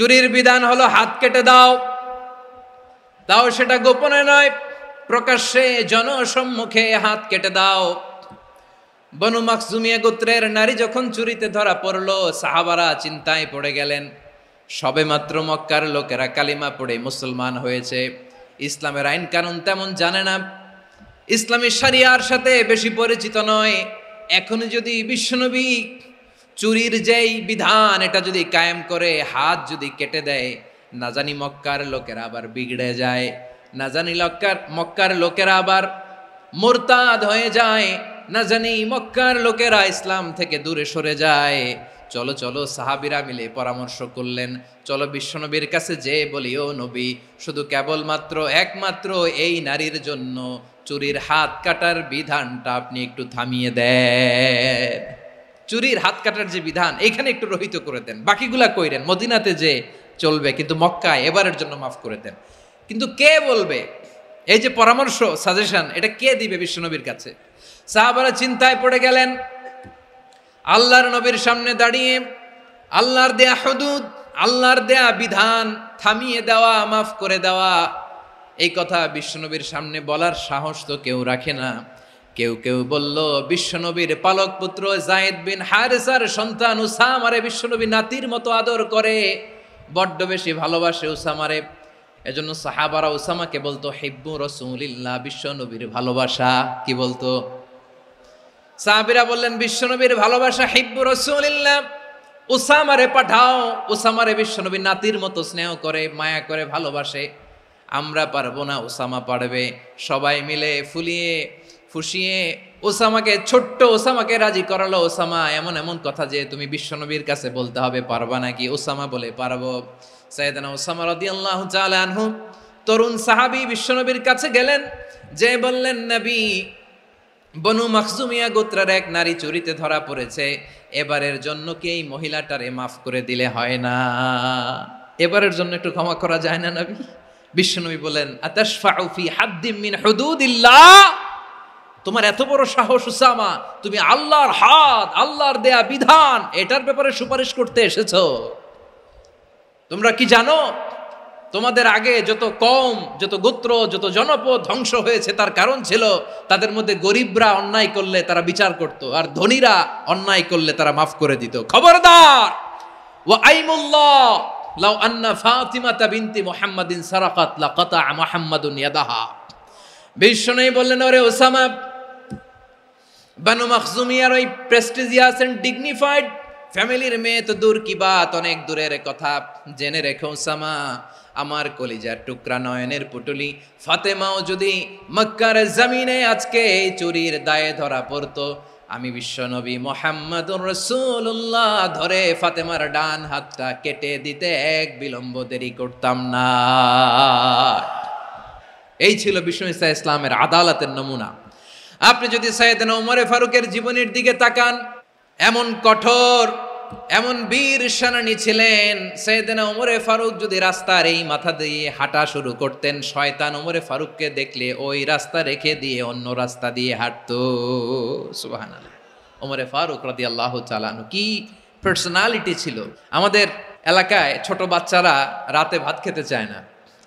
চুরির বিধান হলো হাত কেটে দাও, তাও সেটা গোপনে নয়, প্রকাশ্যে জনসম্মুখে হাত কেটে দাও। বনু মাখজুমিয়া গোত্রের নারী যখন চুরিতে ধরা পড়লো, সাহাবারা চিন্তায় পড়ে গেলেন। সবেমাত্র মক্কার লোকেরা কালিমা পড়ে মুসলমান হয়েছে, ইসলামের আইন কানুন তেমন জানে না, ইসলামী শরিয়ার সাথে বেশি পরিচিত নয়। এখন যদি বিশ্বনবী চুরির যেই বিধান এটা যদি কায়েম করে হাত যদি কেটে দেয়, না জানি মক্কার লোকেরা আবার বিগড়ে যায়, না জানি মক্কার লোকেরা আবার মুরতাদ হয়ে যায়, না জানি মক্কার লোকেরা ইসলাম থেকে দূরে সরে যায়। চলো চলো, সাহাবীরা মিলে পরামর্শ করলেন, চলো বিশ্বনবীর কাছে যে বলি, ও নবী, শুধু কেবলমাত্র একমাত্র এই নারীর জন্য চুরির হাত কাটার বিধানটা আপনি একটু থামিয়ে দেন। চুরির হাত কাটার যে বিধান এখানে একটু রহিত করে দেন, বাকিগুলা কইরেন মদিনাতে যে চলবে, কিন্তু মক্কায় এবারের জন্য মাফ করে দেন। কিন্তু কে বলবে? এই যে পরামর্শ, সাজেশন, এটা কে দিবে বিশ্বনবীর কাছে? সাহাবারা চিন্তায় পড়ে গেলেন। আল্লাহর নবীর সামনে দাঁড়িয়ে আল্লাহর দেয়া হুদুদ, আল্লাহর দেয়া বিধান থামিয়ে দেওয়া, মাফ করে দেওয়া, এই কথা বিশ্বনবীর সামনে বলার সাহস তো কেউ রাখে না। কেউ কেউ বলল, বিশ্বনবীর পালক পুত্র যায়েদ বিন হারেসার সন্তান উসামারে বিশ্বনবী নাতির মতো আদর করে, বড্ড বেশি ভালোবাসে উসামারে। এজন্য সাহাবারা উসামাকে বলতো হিব্বু রাসূলিল্লাহ, বিশ্বনবীর ভালোবাসা। কি বলতো? সাহাবীরা বললেন, বিশ্বনবীর ভালোবাসা হিব্বু রাসূলিল্লাহ, উসামারে পাঠাও। উসামারে বিশ্বনবী নাতির মতো স্নেহ করে, মায়া করে, ভালোবাসে। আমরা পারবো না, উসামা পারবে। সবাই মিলে ফুলিয়ে ফুসিয়ে ছোট্ট ওসামাকে রাজি করালো। ওসামা এমন এমন কথা যে তুমি বিশ্বনবীর কাছে বলতে হবে, পারবা নাকি? ওসামা বলে, পারবো। সাইয়েদনা ওসামা রাদিয়াল্লাহু তাআলা আনহু তরুণ সাহাবী বিশ্বনবীর কাছে গেলেন, যে বললেন, নবী, বনু মাখজুমিয়া গোত্রের এক নারী চুরিতে ধরা পড়েছে, এবারের জন্য কি এই মহিলাটারে মাফ করে দিলে হয় না? এবারের জন্য একটু ক্ষমা করা যায় না নবী? বিশ্বনবী বলেন, আতাশফাউ ফি হাদ্দিম মিন হুদুদিল্লাহ, তোমার এত বড় সাহস উসামা, তুমি আল্লাহর হাত, আল্লাহর দেয়া বিধান, এটার ব্যাপারে সুপারিশ করতে এসেছো? তোমরা কি জানো তোমাদের আগে যত কওম, যত গোত্র, যত জনপদ ধ্বংস হয়েছে তার কারণ ছিল তাদের মধ্যে গরিবরা অন্যায় করলে তারা বিচার করত, আর ধনীরা অন্যায় করলে তারা মাফ করে দিত। খবরদার! ওয়া আইমুল্লাহ লাউ আন্না ফাতিমাতা বিনতি মুহাম্মাদিন সারাকাত লাকাতা মুহাম্মাদুন ইয়াদাহা। বিশ্বনবী বললেন, ওরে ওসামা, বানু মাখজুমিয়ার ওই প্রেস্টিজিয়াস এন্ড ডিগনিফাইড ফ্যামিলির মেয়ে তো দূর কি বাত, অনেক দূরের কথা। জেনে রেখো ওসামা, আমার কলিজার টুকরা নয়নের পুটুলি ফাতেমাও যদি মক্কার জমিনে আজকে এই চুরির দায়ে ধরা পড়তো, আমি বিশ্বনবী মুহাম্মাদুর রাসূলুল্লাহ ধরে ফাতেমার ডান হাতটা কেটে দিতে এক বিলম্ব দেরি করতাম না। এই ছিল বিশ্বনবী সাল্লাল্লাহু আলাইহি ইসলামের আদালতের নমুনা। আপনি যদি সাইয়েদনা ওমরে ফারুকের জীবনের দিকে তাকান, এমন কঠোর, এমন বীর সেনানী ছিলেন। সাইয়েদনা ওমরে ফারুক যদি রাস্তার এই মাথা দিয়ে হাঁটা শুরু করতেন, শয়তান ওমরে ফারুককে দেখলে ওই রাস্তা রেখে দিয়ে অন্য রাস্তা দিয়ে হাঁটতো। সুবহানাল্লাহ। ওমরে ফারুক রাদিয়াল্লাহু তাআলা আনহু কি পার্সোনালিটি ছিল! আমাদের এলাকায় ছোট বাচ্চারা রাতে ভাত খেতে চায় না,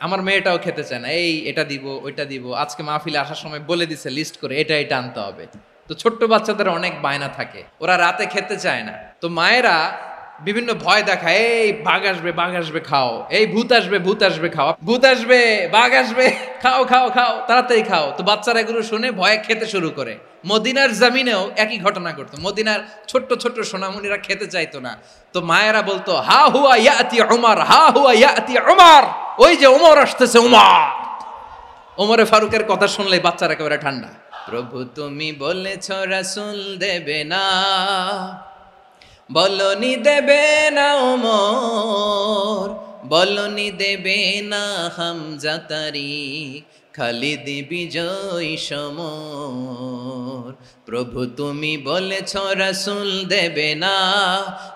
আমার মেয়েটাও খেতে চায় না। এই এটা দিব, ওইটা দিব, আজকে মাহফিলে আসার সময় বলে দিছে লিস্ট করে এটা এটা আনতে হবে। তো ছোট্ট বাচ্চাদের অনেক বায়না থাকে, ওরা রাতে খেতে চায় না। তো মায়েরা বিভিন্ন ভয় দেখায়, এই বাঘ আসবে, বাঘ আসবে, খাও, এই ভূত আসবে, ভূত আসবে, খাও, ভূত আসবে, বাঘ আসবে, খাও খাও খাও, তাড়াতাড়ি খাও। তো বাচ্চারা এগুলো শুনে ভয়ে খেতে শুরু করে। মদিনার জমিনেও একই ঘটনা ঘটতো। মদিনার ছোট্ট ছোট্ট সোনামণিরা খেতে চাইতো না। তো মায়েরা বলতো, হা হুয়া ইয়াতি উমর, হা হুয়া ইয়াতি উমর, ওই যে ওমর আসতেছে, উমর। ওমরে ফারুকের কথা শুনলে বাচ্চারা একেবারে ঠান্ডা। প্রভু তুমি বলেছ রাসূল দেবে না, বলনি দেবে না ওমর, বলনি দেবে না হামজা তারিক, খালিদ বিজয় সমর। প্রভু তুমি বলেছ রাসূল দেবে না,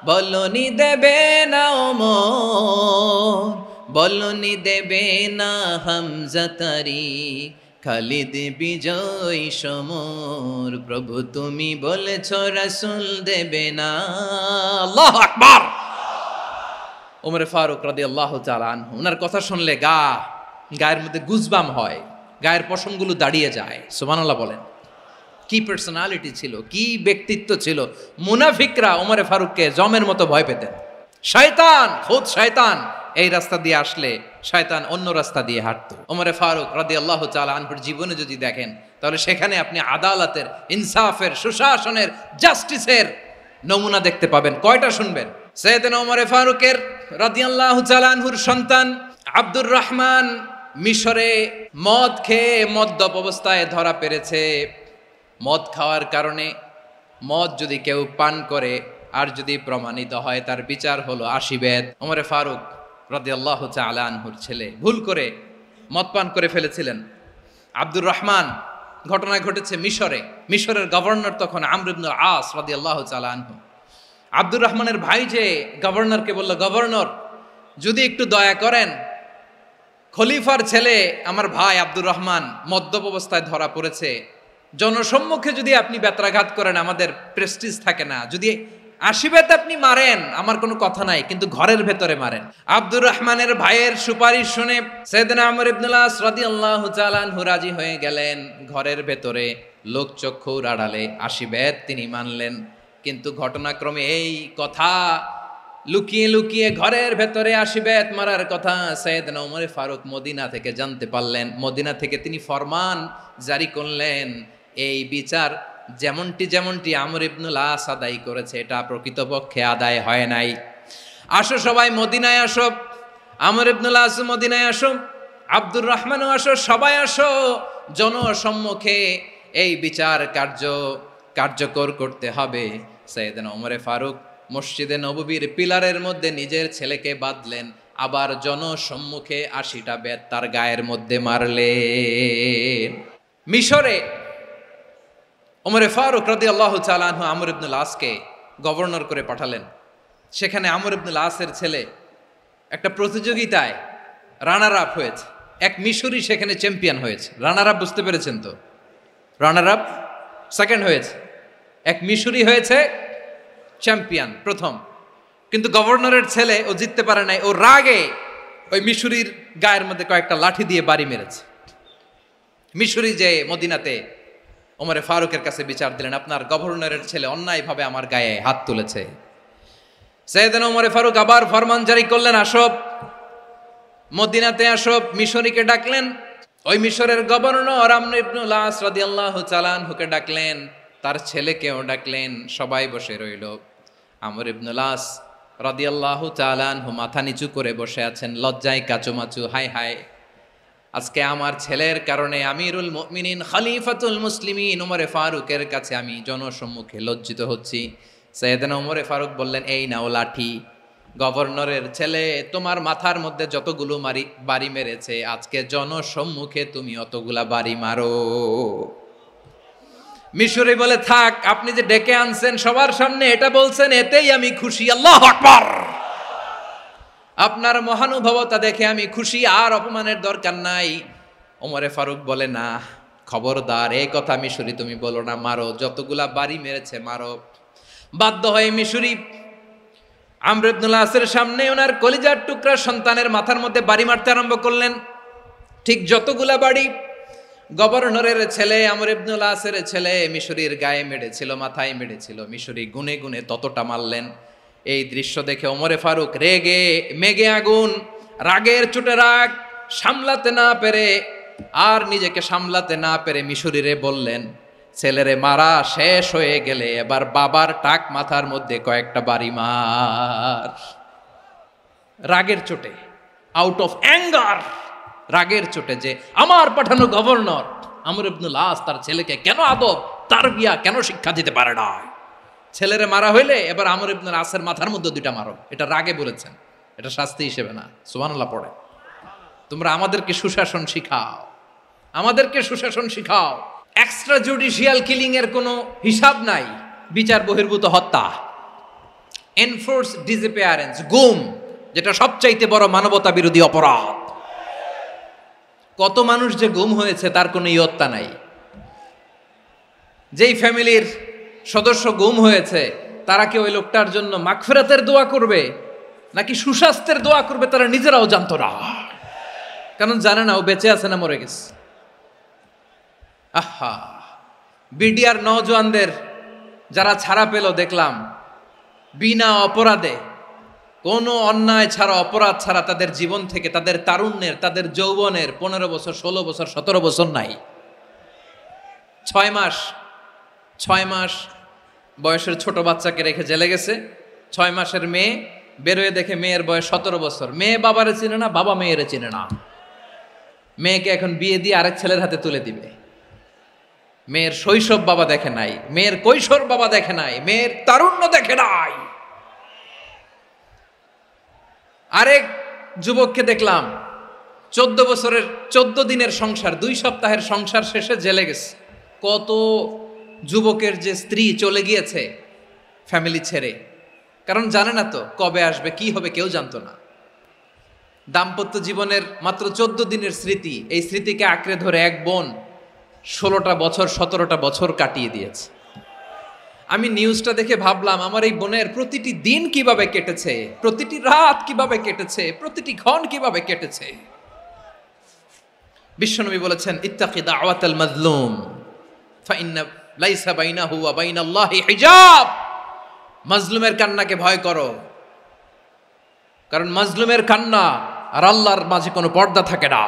বলনি দেবে না ওমর, বলনি দেবে না হামজা তারিক, খালিদ বিজয় সমর। প্রভু তুমি বলেছ রাসূল দেবে না। আল্লাহু আকবার। ওমরে ফারুক রাদিয়াল্লাহু তাআলা আনহু, ওনার কথা শুনলে গায়ের মধ্যে গুজবাম হয়, গায়ের পশমগুলো দাঁড়িয়ে যায়। সুবহানাল্লাহ বলেন। কি পার্সোনালিটি ছিল, কি ব্যক্তিত্ব ছিল। মুনাফিকরা ওমরে ফারুককে জমের মতো ভয় পেতেন। শয়তান, খুদ শয়তান এই রাস্তা দিয়ে আসলে শয়তান অন্য রাস্তা দিয়ে হাঁটতো। ওমরে ফারুক রাদিয়াল্লাহু তাআলা আনহুর জীবনে যদি দেখেন, তাহলে সেখানে আপনি আদালতের, ইনসাফের, সুশাসনের, জাস্টিসের নমুনা দেখতে পাবেন। কয়টা শুনবেন? সাইয়েদনা ওমরে ফারুকের রাদিয়াল্লাহু তাআলা আনহুর সন্তান আব্দুর রহমান মিশরে মদ খেয়ে মদ্যপ অবস্থায় ধরা পড়েছে। মদ খাওয়ার কারণে, মদ যদি কেউ পান করে আর যদি প্রমাণিত হয়, তার বিচার হলো 80 বেত। ওমরে ফারুক রাদিয়াল্লাহু তাআলা আনহুর ছেলে ভুল করে মদ পান করে ফেলেছিলেন। আব্দুর রহমান, ঘটনা ঘটেছে মিশরে। মিশরের গভর্নর তখন আমর ইবনুল আস রাদিয়াল্লাহু তাআলা আনহু। আব্দুর রহমানের ভাই যে গভর্নরকে বলল, গভর্নর যদি একটু দয়া করেন, খলিফার ছেলে আমার ভাই আব্দুর রহমান মদ্যপ অবস্থায় ধরা পড়েছে, জনসম্মুখে যদি আপনি বেত্রাঘাত করেন আমাদের প্রেস্টিজ থাকে না, যদি 80 বেত আপনি মারেন আমার কোনো কথা নাই, কিন্তু ঘরের ভেতরে মারেন। আব্দুর রহমানের ভাইয়ের সুপারিশ শুনে সাইয়েদনা আমর ইবনুল আস রাদিয়াল্লাহু তাআলা আনহু রাজি হয়ে গেলেন। ঘরের ভেতরে লোকচক্ষুর আড়ালে 80 বেত তিনি মানলেন। কিন্তু ঘটনাক্রমে এই কথা লুকিয়ে লুকিয়ে ঘরের ভেতরে 80 বেত মারার কথা সাইয়েদনা ওমর ফারুক মদিনা থেকে জানতে পারলেন। মদিনা থেকে তিনি ফরমান জারি করলেন, এই বিচার যেমনটি আমর ইবনুল আস আদায় করেছে, এটা প্রকৃতপক্ষে আদায় হয় নাই। আসো সবাই মদিনায় আসো, আমর ইবনুল আস মদিনায় আসো, আব্দুর রহমানও আসো, সবাই আসো, জনসম্মুখে এই বিচার কার্যকর করতে হবে। সাইয়েদনা ওমর ফারুক মসজিদে নববীর পিলারের মধ্যে নিজের ছেলেকে বাঁধলেন, আবার জনসম্মুখে 80টা বেত তার গায়ের মধ্যে মারলেন। মিশরে ওমরে ফারুক রাদিয়াল্লাহু তাআলা আনহু আমর ইবনুল আসকে গভর্নর করে পাঠালেন। সেখানে আমর ইবনুল আসের ছেলে একটা প্রতিযোগিতায় রানার আপ হয়েছে। এক মিশরি সেখানে চ্যাম্পিয়ন হয়েছে। রানার আপ বুঝতে পেরেছেন তো? রানার আপ সেকেন্ড হয়েছে, এক মিশরি হয়েছে চ্যাম্পিয়ন প্রথম। কিন্তু গভর্নরের ছেলে ও জিততে পারে নাই, ও রাগে ওই মিশরির গায়ের মধ্যে কয়েকটা লাঠি দিয়ে বাড়ি মেরেছে। মিশরি যে মদিনাতে ওমরে ফারুকের কাছে বিচার দিলেন, আপনার গভর্নরের ছেলে অন্যায়ভাবে আমার গায়ে হাত তুলেছে। সাইয়েদনা ওমরে ফারুক আবার ফরমান জারি করলেন, আসো মদিনাতে আসো। মিশরীকে ডাকলেন, ওই মিশরের গভর্নর আমর ইবনুল আস রাদিয়াল্লাহু তাআলা আনহুকে ডাকলেন, তার ছেলেকেও ডাকলেন, সবাই বসে রইল। আমর ইবনুল আস রাদিয়াল্লাহু তাআলা আনহু মাথা নিচু করে বসে আছেন, লজ্জায় কাচুমাচু। হায় হায়, আজকে আমার ছেলের কারণে আমিরুল মুমিনিন খলিফাতুল মুসলিমিন ওমরে ফারুকের কাছে আমি জনসম্মুখে লজ্জিত হচ্ছি। সাইয়েদনা ওমরে ফারুক বললেন, এই নাও লাঠি, গভর্নরের ছেলে তোমার মাথার মধ্যে যতগুলো বাড়ি মেরেছে, আজকে জনসম্মুখে তুমি অতগুলা বাড়ি মারো। মিশরি বলে, থাক, আপনি যে ডেকে আনছেন সবার সামনে এটা বলছেন, এতেই আমি খুশি। আল্লাহু আকবার। আপনার মহানুভবতা দেখে আমি খুশি, আর অপমানের দরকার নাই। ওমরে ফারুক বলে, না, খবরদার, এই কথা মিশরি তুমি বলো না, মারো, যতগুলা বাড়ি মেরেছে মারো। বাধ্য হয়ে মিশরি আমর ইবনুল আসের সামনে ওনার কলিজার টুকরা সন্তানের মাথার মধ্যে বাড়ি মারতে আরম্ভ করলেন। ঠিক যতগুলা বাড়ি গভর্নরের ছেলে আমর ইবনুল আসের ছেলে মিশরির গায়ে মেরেছিল, মাথায় মেরেছিল, মিশরি গুনে গুনে ততটা মারলেন। এই দৃশ্য দেখে ওমরে ফারুক রেগে মেগে আগুন, রাগের চোটে রাগ সামলাতে না পেরে, আর নিজেকে সামলাতে না পেরে মিশরিরে বললেন, ছেলেরে মারা শেষ হয়ে গেলে এবার বাবার টাক মাথার মধ্যে কয়েকটা বাড়ি মার। রাগের চোটে, আউট অফ অ্যাঙ্গার, রাগের চোটে, যে আমার পাঠানো গভর্নর আমর ইবনুল আস তার ছেলেকে কেন আদব তারবিয়া কেন শিক্ষা দিতে পারে না, ছেলেরে মারা হইলে এবার আমর ইবনুল আসের মাথার মধ্যে 2টা মারো। এটা রাগে বলেছেন, এটা শাস্তি হিসেবে না। সুবহানাল্লাহ পড়ে। তোমরা আমাদেরকে সুশাসন শিখাও, আমাদেরকে সুশাসন শিখাও। এক্সট্রা জুডিশিয়াল কিলিং এর কোনো হিসাব নাই, বিচার বহির্ভূত হত্যা, এনফোর্স ডিসঅ্যাপিয়ারেন্স, গুম, যেটা সবচাইতে বড় মানবতা বিরোধী অপরাধ। কত মানুষ যে গুম হয়েছে তার কোনো ইয়ত্তা নাই। যেই ফ্যামিলির সদস্য গুম হয়েছে তারা কি ওই লোকটার জন্য মাগফিরাতের দোয়া করবে? নাকি সুস্বাস্থ্যের দোয়া করবে তারা নিজেরাও জানতো না, কারণ জানে না ও বেঁচে আছে না মরে গেছে। আহা, বিডিআর নওজোয়ানদের যারা ছাড়া পেল দেখলাম, বিনা অপরাধে, কোনো অন্যায় ছাড়া, অপরাধ ছাড়া তাদের জীবন থেকে, তাদের তারুণ্যের, তাদের যৌবনের 15 বছর, 16 বছর, 17 বছর নাই, 6 মাস বয়সের ছোট বাচ্চাকে রেখে জেলে গেছে। 6 মাসের মেয়ে বেরোয় দেখে মেয়ের বয়স 17 বছর। মেয়ে বাবারে চিনে না, বাবা মেয়েরে চিনে না। মেয়েকে এখন বিয়ে দিয়ে আরেক ছেলের হাতে তুলে দিবে। মেয়ের শৈশব বাবা দেখে নাই, মেয়ের কৈশোর বাবা দেখে নাই, মেয়ের তারুণ্য দেখে নাই। আরেক যুবককে দেখলাম 14 বছরের 14 দিনের সংসার, 2 সপ্তাহের সংসার শেষে জেলে গেছে। কত যুবকের যে স্ত্রী চলে গিয়েছে ফ্যামিলি ছেড়ে, কারণ জানে না তো কবে আসবে, কি হবে, কেউ জানতো না। দাম্পত্য জীবনের মাত্র 14 দিনের স্মৃতি, এই স্মৃতিকে আঁকড়ে ধরে এক বোন 16টা বছর, 17টা বছর কাটিয়ে দিয়েছে। আমি নিউজটা দেখে ভাবলাম, আমার এই বোনের প্রতিটি দিন কিভাবে কেটেছে, প্রতিটি রাত কিভাবে কেটেছে, প্রতিটি ক্ষণ কিভাবে কেটেছে। বিশ্বনবী বলেছেন, ইত্তাকি দাওয়াতাল মাজলুম ফাইন্না লাইসা বাইনাহু ওয়া বাইনাল্লাহি হিজাব। মাজলুমের কান্নাকে ভয় করো, কারণ মাজলুমের কান্না আর আল্লাহর মাঝে কোনো পর্দা থাকে না।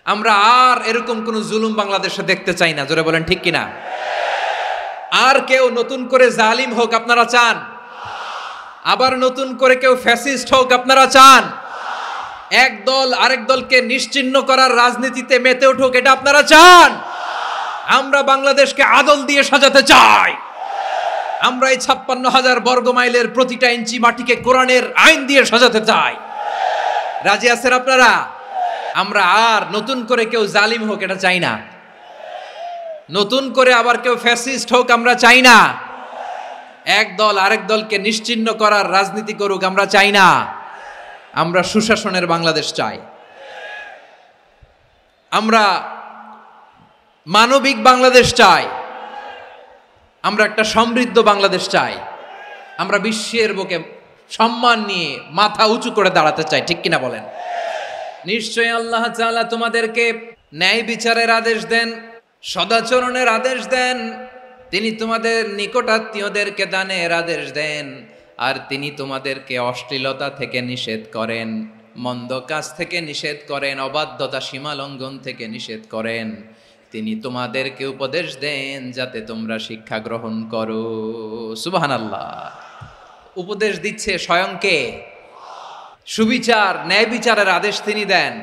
আমরা আর এরকম কোন জুলুম বাংলাদেশে দেখতে চাই না, জোরে বলেন ঠিক কিনা? আর কেউ নতুন করে জালিম হোক আপনারা চান? আবার নতুন করে কেউ ফ্যাসিস্ট হোক আপনারা চান? এক দল আরেক দলকে নিশ্চিহ্ন করার রাজনীতিতে মেতে উঠুক, এটা আপনারা চান? আমরা বাংলাদেশকে আদল দিয়ে সাজাতে চাই। আমরা এই 56,000 বর্গ মাইলের প্রতিটা ইঞ্চি মাটিকে কোরআনের আইন দিয়ে সাজাতে চাই। রাজি আছেন আপনারা? আমরা আর নতুন করে কেউ জালিম হোক এটা চাই না, নতুন করে আবার কেউ ফ্যাসিস্ট হোক আমরা চাই না, এক দল আরেক দলকে নিশ্চিহ্ন করার রাজনীতি করুক আমরা চাই না। আমরা সুশাসনের বাংলাদেশ চাই, আমরা মানবিক বাংলাদেশ চাই, আমরা একটা সমৃদ্ধ বাংলাদেশ চাই, আমরা বিশ্বের বুকে সম্মান নিয়ে মাথা উঁচু করে দাঁড়াতে চাই, ঠিক কিনা বলেন? নিশ্চয়ই আল্লাহ তাআলা তোমাদেরকে ন্যায় বিচারের আদেশ দেন, সদাচরণের আদেশ দেন, তিনি তোমাদের নিকটাত্মীয়দেরকে দানের আদেশ দেন, আর তিনি তোমাদেরকে অশ্লীলতা থেকে নিষেধ করেন, মন্দ কাজ থেকে নিষেধ করেন, অবাধ্যতা সীমা লঙ্ঘন থেকে নিষেধ করেন। তিনি তোমাদেরকে উপদেশ দেন যাতে তোমরা শিক্ষা গ্রহণ করো। সুবহানাল্লাহ। উপদেশ দিচ্ছে স্বয়ং কে? সুবিচার, ন্যায় বিচারের আদেশ তিনি দেন,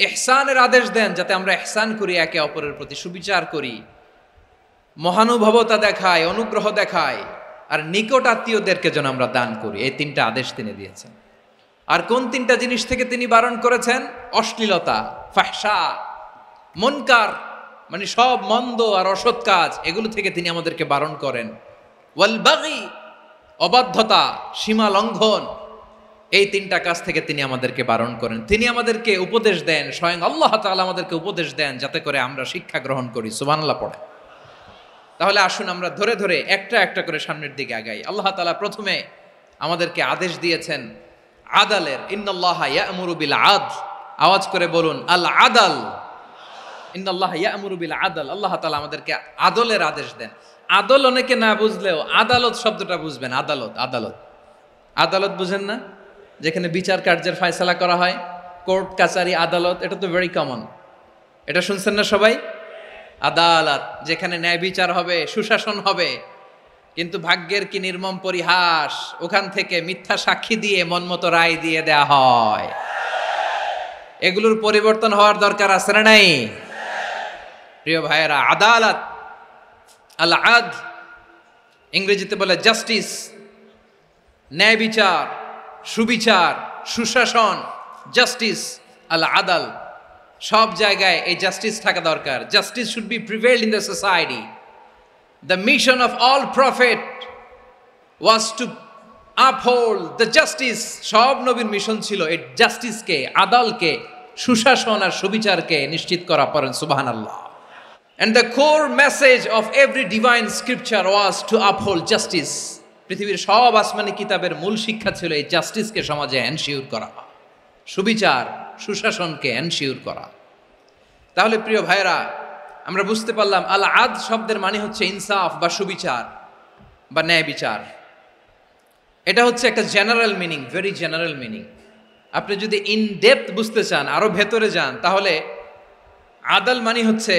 ইহসানের আদেশ দেন যাতে আমরা ইহসান করি, একে অপরের প্রতি সুবিচার করি, মহানুভবতা দেখাই, অনুগ্রহ দেখাই, আর নিকট আত্মীয়দেরকে যেন আমরা দান করি। এই 3টা আদেশ তিনি দিয়েছেন। আর কোন 3টা জিনিস থেকে তিনি বারণ করেছেন? অশ্লীলতা, ফাহশা, মুনকার, মানে সব মন্দ আর অসৎ কাজ, এগুলো থেকে তিনি আমাদেরকে বারণ করেন। ওয়াল বাগি, অবাধ্যতা, সীমা লঙ্ঘন, এই 3টা কাজ থেকে তিনি আমাদেরকে বারণ করেন। তিনি আমাদেরকে উপদেশ দেন, স্বয়ং আল্লাহ তাআলা আমাদেরকে উপদেশ দেন যাতে করে আমরা শিক্ষা গ্রহণ করি। সুবহানাল্লাহ পড়ে। তাহলে আসুন আমরা ধরে ধরে একটা একটা করে সামনের দিকে আগাই। আল্লাহ তাআলা প্রথমে আমাদেরকে আদেশ দিয়েছেন আদালের, ইন্নাল্লাহা ইয়া'মুরু বিল আদল। আওয়াজ করে বলুন আল আদাল। ইন্নাল্লাহা ইয়া'মুরু বিল আদল। আল্লাহ তাআলা আমাদেরকে আদলের আদেশ দেন। আদল অনেকে না বুঝলেও আদালত শব্দটা বুঝবেন। আদালত, আদালত, আদালত বুঝেন না? যেখানে বিচার কার্যের ফয়সালা করা হয়, কোর্ট কাচারি আদালত, এটা তো ভেরি কমন। এটা শুনছেন না সবাই? আদালত, যেখানে ন্যায় বিচার হবে, সুশাসন হবে। কিন্তু ভাগ্যের কি নির্মম পরিহাস, ওখান থেকে মিথ্যা সাক্ষী দিয়ে মনমতো রায় দিয়ে দেয়া হয়। এগুলোর পরিবর্তন হওয়ার দরকার আছে না নাই? প্রিয় ভাইয়েরা, আদালত, আল আদল, ইংরেজিতে বলে জাস্টিস, ন্যায় বিচার, সুবিচার, সুশাসন, জাস্টিস, আল আদল, সব জায়গায় এই জাস্টিস থাকা দরকার। Justice should be prevailed in the society. The mission of all prophet was to uphold the justice. সব নবীর মিশন ছিল এই জাস্টিসকে, আদালকে, সুশাসন আর সুবিচারকে নিশ্চিত করা। পড়েন সুবহানাল্লাহ। And the core message of every divine scripture was to uphold justice. পৃথিবীর সব আসমানি কিতাবের মূল শিক্ষা ছিল এই জাস্টিসকে সমাজে এনশিওর করা, সুবিচার সুশাসনকে এনশিওর করা। তাহলে প্রিয় ভাইরা, আমরা বুঝতে পারলাম আল আদ শব্দের মানে হচ্ছে ইনসাফ বা সুবিচার বা ন্যায় বিচার। এটা হচ্ছে একটা general meaning, very general meaning. আপনি যদি ইন ডেপথ বুঝতে চান, আরো ভেতরে যান, তাহলে আদাল মানে হচ্ছে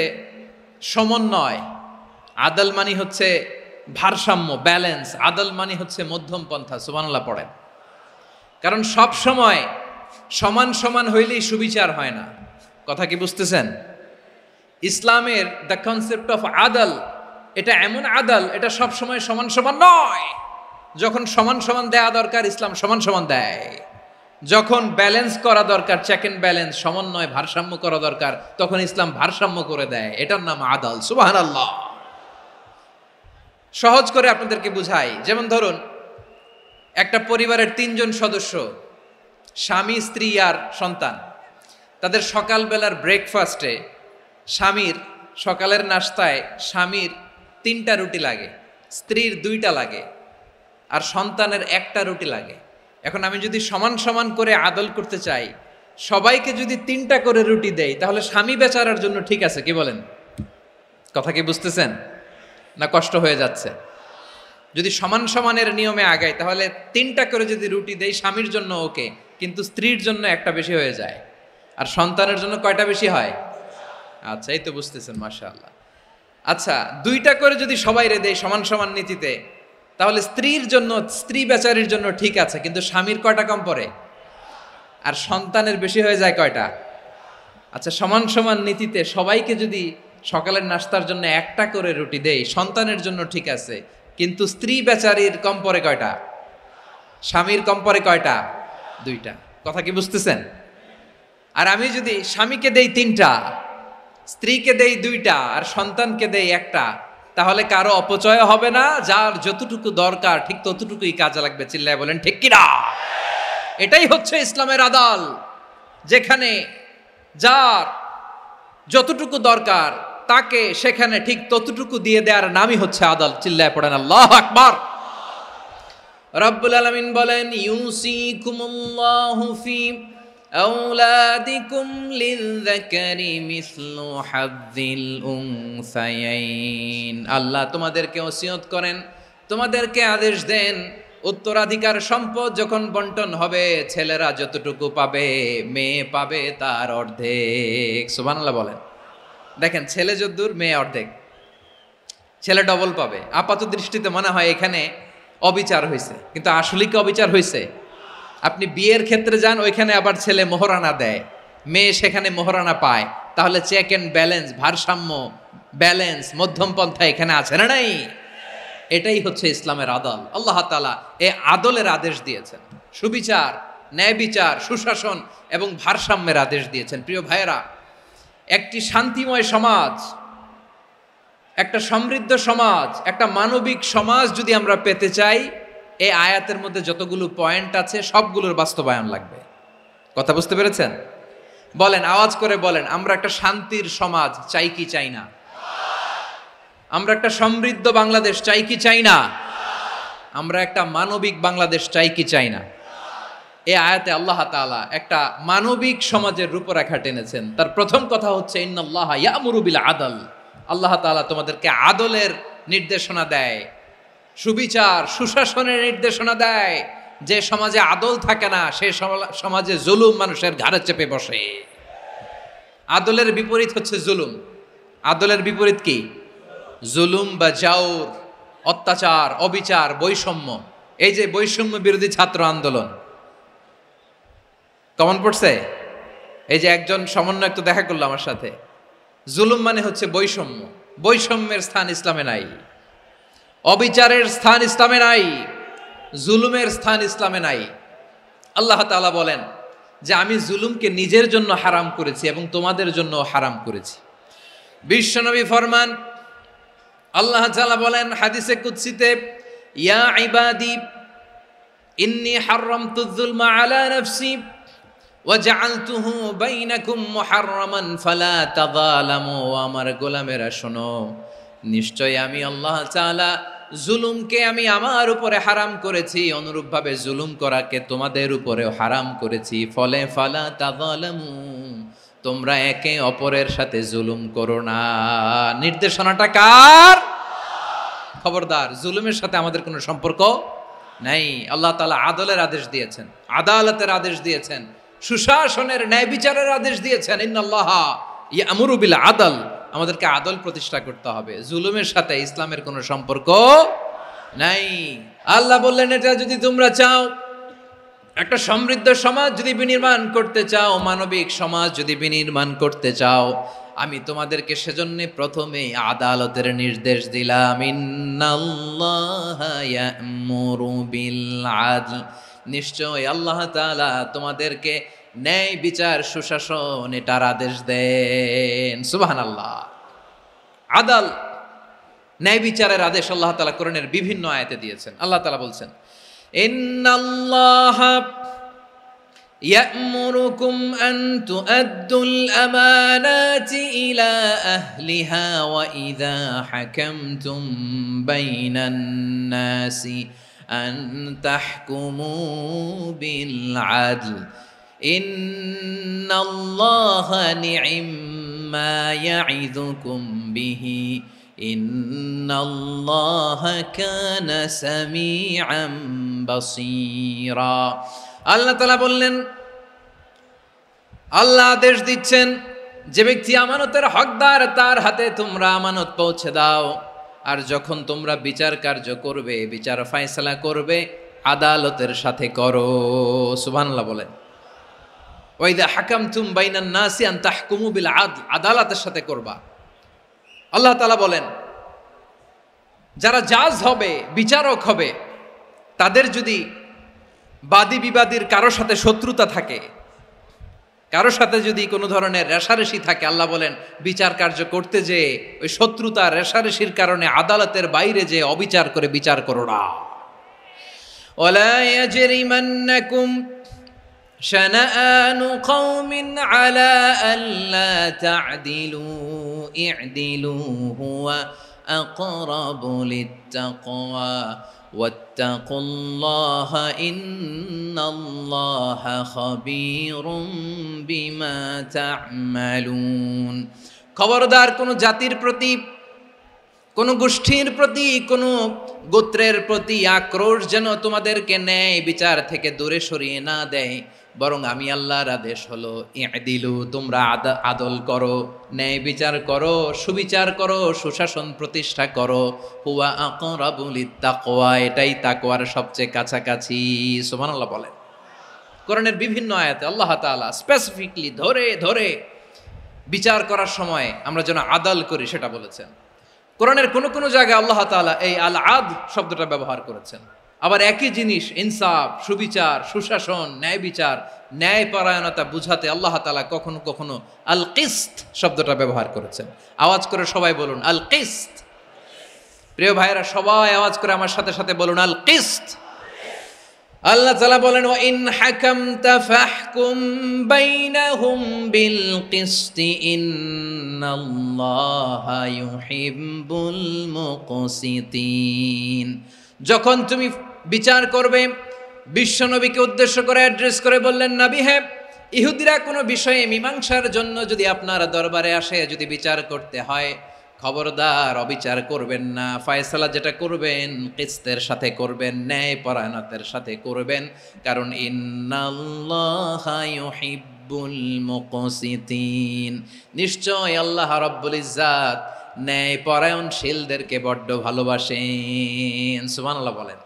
সমন্বয়, আদাল মানে হচ্ছে ভারসাম্য, ব্যালেন্স। আদাল মানে হচ্ছে মধ্যম পন্থা। সুবহানাল্লাহ পড়েন। কারণ সব সময় সমান সমান হইলেই সুবিচার হয় না। কথা কি বুঝতেছেন? ইসলামের দ্য কনসেপ্ট অফ আদাল, এটা এমন আদাল, এটা সব সময় সমান সমান নয়। যখন সমান সমান দেয়া দরকার, ইসলাম সমান সমান দেয়। যখন ব্যালেন্স করা দরকার, চেক এন্ড ব্যালেন্স, সমন্বয়, ভারসাম্য করা দরকার, তখন ইসলাম ভারসাম্য করে দেয়। এটার নাম আদাল। সুবহানাল্লাহ। সহজ করে আপনাদেরকে বুঝাই, যেমন ধরুন একটা পরিবারের 3 জন সদস্য, স্বামী, স্ত্রী আর সন্তান। তাদের সকালবেলার ব্রেকফাস্টে স্বামীর, সকালের নাস্তায় স্বামীর 3টা রুটি লাগে, স্ত্রীর 2টা লাগে, আর সন্তানের 1টা রুটি লাগে। এখন আমি যদি সমান সমান করে আদল করতে চাই, সবাইকে যদি 3টা করে রুটি দেই, তাহলে স্বামী বেচারার জন্য ঠিক আছে? কি বলেন? কথা কি বুঝতেছেন না কষ্ট হয়ে যাচ্ছে? যদি সমান সমানের নিয়মে আগাই, তাহলে 3টা করে যদি রুটি দেই, স্বামীর জন্য ওকে, কিন্তু স্ত্রীর জন্য 1টা বেশি হয়ে যায়। আর সন্তানের জন্য কয়টা বেশি হয়? আচ্ছা, এই তো বুঝতেছেন, মাশাআল্লাহ। আচ্ছা, 2টা করে যদি সবাই রে দেয় সমান সমান নীতিতে, তাহলে স্ত্রীর জন্য, স্ত্রী বেচারির জন্য ঠিক আছে, কিন্তু স্বামীর কয়টা কম পড়ে? আর সন্তানের বেশি হয়ে যায় কয়টা? আচ্ছা, সমান সমান নীতিতে সবাইকে যদি সকালের নাস্তার জন্য 1টা করে রুটি দেই, সন্তানের জন্য ঠিক আছে, কিন্তু স্ত্রী বেচারির কম পড়ে কয়টা? স্বামীর কম পড়ে কয়টা? 2টা। কথা কি বুঝতেছেন? আর আমি যদি স্বামীকে দেই 3টা, স্ত্রীকে দেই 2টা, আর সন্তানকে দেই 1টা, তাহলে কারো অপচয় হবে না। যার যতটুকু দরকার ঠিক ততটুকুই কাজে লাগবে। চিল্লায় বলেন ঠিক কিনা? এটাই হচ্ছে ইসলামের আদাল, যেখানে যার যতটুকু দরকার তাকে সেখানে ঠিক ততটুকু দিয়ে দেওয়ার নামই হচ্ছে আদাল। চিল্লায় পড়েন আল্লাহু আকবার। রব্বুল আলামিন বলেন, ইউসিকুমুল্লাহু ফি আওলাদিকুম লিযযাকারি মিসলু হাযযিল উনসায়াইন। আল্লাহ তোমাদেরকে ওসিয়ত করেন, তোমাদেরকে আদেশ দেন, উত্তরাধিকার সম্পদ যখন বন্টন হবে, ছেলেরা যতটুকু পাবে, মেয়ে পাবে তার অর্ধেক। সুবহানাল্লাহ বলেন। দেখেন, ছেলে যদ্দূর, মেয়ে অর্ধেক, ছেলে ডবল পাবে। আপাত দৃষ্টিতে মনে হয় এখানে অবিচার হয়েছে, কিন্তু আসলে কি অবিচার হয়েছে? আপনি বিয়ের ক্ষেত্রে যান, ওইখানে আবার ছেলে মোহরানা দেয়, মেয়ে সেখানে মোহরানা পায়। তাহলে চেক এন্ড ব্যালেন্স, ভারসাম্য, ব্যালেন্স, মধ্যম পন্থা এখানে আছে না নাই? এটাই হচ্ছে ইসলামের আদল। আল্লাহ তাআলা এই আদলের আদেশ দিয়েছেন, সুবিচার, ন্যায় বিচার, সুশাসন এবং ভারসাম্যের আদেশ দিয়েছেন। প্রিয় ভাইয়েরা, একটি শান্তিময় সমাজ, একটা সমৃদ্ধ সমাজ, একটা মানবিক সমাজ যদি আমরা পেতে চাই, এই আয়াতের মধ্যে যতগুলো পয়েন্ট আছে সবগুলোর বাস্তবায়ন লাগবে। কথা বুঝতে পেরেছেন? বলেন, আওয়াজ করে বলেন, আমরা একটা শান্তির সমাজ চাই কি চাই না? আমরা একটা সমৃদ্ধ বাংলাদেশ চাই কি চাই না? আমরা একটা মানবিক বাংলাদেশ চাই কি চাই না? এই আয়াতে আল্লাহ তাআলা একটা মানবিক সমাজের রূপরেখা টেনেছেন। তার প্রথম কথা হচ্ছে, ইন্নাল্লাহা ইয়ামুরু বিল আদল। আল্লাহ তাআলা তোমাদেরকে আদলের নির্দেশনা দেয়, সুবিচার, সুশাসনের নির্দেশনা দেয়। যে সমাজে আদল থাকে না, সেই সমাজে জুলুম মানুষের ঘাড়ে চেপে বসে। আদলের বিপরীত হচ্ছে জুলুম। আদলের বিপরীত কি? জুলুম বা জাউর, অত্যাচার, অবিচার, বৈষম্য। এই যে বৈষম্য বিরোধী ছাত্র আন্দোলন কমন পড়ছে? এই যে একজন সমন্বয়ক তো দেখা করলো আমার সাথে। জুলুম মানে হচ্ছে বৈষম্য। বৈষম্যের স্থান ইসলামে নাই, অবিচারের স্থান ইসলামে নাই, জুলুমের স্থান ইসলামে নাই। আল্লাহ তাআলা বলেন যে আমি জুলুমকে নিজের জন্য হারাম করেছি এবং তোমাদের জন্য হারাম করেছি। বিশ্বনবী ফরমান, আল্লাহ তাআলা বলেন হাদিসে কুদসিতে, ইয়া ইবাদি ইন্নী হারামতুয যুলমা আলা নাফসি ওয়া জাআলতুহু বাইনাকুম মুহাররামান ফালা তাযালামু। আমার গোলামেরা শোনো, নিশ্চয় আমি আল্লাহ তাআলা জুলুমকে আমি আমার উপরে হারাম করেছি, অনুরূপভাবে জুলুম করাকে তোমাদের উপরেও হারাম করেছি, ফলে ফালা তাযালামু, তোমরা একে অপরের সাথে জুলুম করো না। নির্দেশনাটা কার? খবরদার, জুলুমের সাথে আমাদের কোনো সম্পর্ক নাই। আল্লাহ তাআলা আদলের আদেশ দিয়েছেন, আদালতের আদেশ দিয়েছেন, সুশাসনের ন্যায় বিচারের আদেশ দিয়েছেন। ইন্নাল্লাহা ইয়ামুরু বিল আদল, আমাদেরকে আদল প্রতিষ্ঠা করতে হবে। জুলুমের সাথে ইসলামের কোনো সম্পর্ক নাই। আল্লাহ বললেন, এটা যদি তোমরা চাও, একটা সমৃদ্ধ সমাজ যদি বিনির্মাণ করতে চাও, মানবিক সমাজ যদি বিনির্মাণ করতে চাও, আমি তোমাদেরকে সেজন্য প্রথমে আদালতের নির্দেশ দিলাম। ইন্নাল্লাহা ইয়ামুরু বিল আদল, নিশ্চয় আল্লাহ তাআলা তোমাদেরকে ন্যায় বিচার, সুশাসন এটার আদেশ দেন। সুবহানাল্লাহ। আদাল, ন্যায় বিচারের আদেশ আল্লাহ তাআলা কোরআনের বিভিন্ন আয়াতে দিয়েছেন। আল্লাহ তাআলা বলছেন, ইন্নাল্লাহা ইয়া'মুরুকুম আন তু'আদ্দুল আমানাতি ইলা আহলিহা ওয়া ইযা হাকামতুম বাইনান নাসি আন তাহকুমু বিল আদল ইন্নাল্লাহা নি'ম্মা ইয়া'iযুকুম বিহি ইন্নাল্লাহা কানা সামিআন বাসীরা। আল্লাহ তাআলা বললেন, আল্লাহ আদেশ দিচ্ছেন, যে ব্যক্তি আমানতের হকদার তার হাতে তোমরা আমানত পৌঁছে দাও। আর যখন তোমরা বিচার কার্য করবে, বিচার ফয়সালা করবে, আদালতের সাথে করো। সুবহানাল্লাহ বলেন। ওয়া ইযা হাকামতুম বাইনান নাসি আন তাহকুমু বিল আদল, আদালতের সাথে করবা। আল্লাহ তাআলা বলেন, যারা জাজ হবে, বিচারক হবে, তাদের যদি বাদী বিবাদীর কারোর সাথে শত্রুতা থাকে, কারোর সাথে যদি কোনো ধরনের রেষারেষি থাকে, আল্লাহ বলেন বিচার কার্য করতে যে ওই শত্রুতা রেষারেষির কারণে আদালতের বাইরে যে অবিচার করে বিচার করো না। ওয়ালা ইয়াজরিমান্নাকুম শানাআনু কওমিন আলা আল্লা তা'দিলু ই'দিলু হুয়া আকরাবু লিত্তাকওয়া ওয়াত্তাকুল্লাহা ইন্নাল্লাহা খাবীরুম বিমা তা'মালুন। খবরদার, কোন জাতির প্রতি, কোন গোষ্ঠীর প্রতি, কোন গোত্রের প্রতি আক্রোশ যেন তোমাদেরকে ন্যায় বিচার থেকে দূরে সরিয়ে না দেয়, বরং আমি আল্লাহর আদেশ হলো ই'দিলু, তোমরা আদল করো, ন্যায় বিচার করো, সুবিচার করো, সুশাসন প্রতিষ্ঠা করো। হুয়া আকরাবু লিত্তাকওয়া, এটাই তাকওয়ার সবচেয়ে কাছাকাছি। সুবহানাল্লাহ বলেন। কোরআনের বিভিন্ন আয়াতে আল্লাহ তাআলা স্পেসিফিকলি ধরে ধরে বিচার করার সময় আমরা যেন আদল করি সেটা বলেছেন। কোরআনের কোন কোন জায়গায় আল্লাহ তাআলা এই আল আদ শব্দটা ব্যবহার করেছেন। আবার একই জিনিস ইনসাফ, সুবিচার, সুশাসন, ন্যায় বিচার, ন্যায় পরায়ণতা বুঝাতে আল্লাহ তাআলা কখনো কখনো আল কিসত শব্দটা ব্যবহার করেছেন। আওয়াজ করে সবাই বলুন আল কিসত। প্রিয় ভাইরা, সবাই আওয়াজ করে আমার সাথে সাথে বলুন আল কিসত। আল্লাহ তাআলা বলেন, ওয়া ইন হাকামতা ফাহকুম বাইনাহুম বিল কিসতি ইন্নাল্লাহা ইউহিব্বুল মুকসিতিন। যখন তুমি বিচার করবে, বিশ্বনবীকে উদ্দেশ্য করে অ্যাড্রেস করে বললেন, নবী হে, ইহুদিরা কোনো বিষয়ে মীমাংসার জন্য যদি আপনার দরবারে আসে, যদি বিচার করতে হয়, খবরদার অবিচার করবেন না। ফয়সালা যেটা করবেন কিসতের সাথে করবেন, ন্যায় পরায়ণতার সাথে করবেন, কারণ ইন্নাল্লাহা ইউহিব্বুল মুকসিতিন, নিশ্চয় আল্লাহ রাব্বুল ইজ্জাত ন্যায় পরায়ণশীলদেরকে বড্ড ভালোবাসেন। সুবহানাল্লাহ বলেন।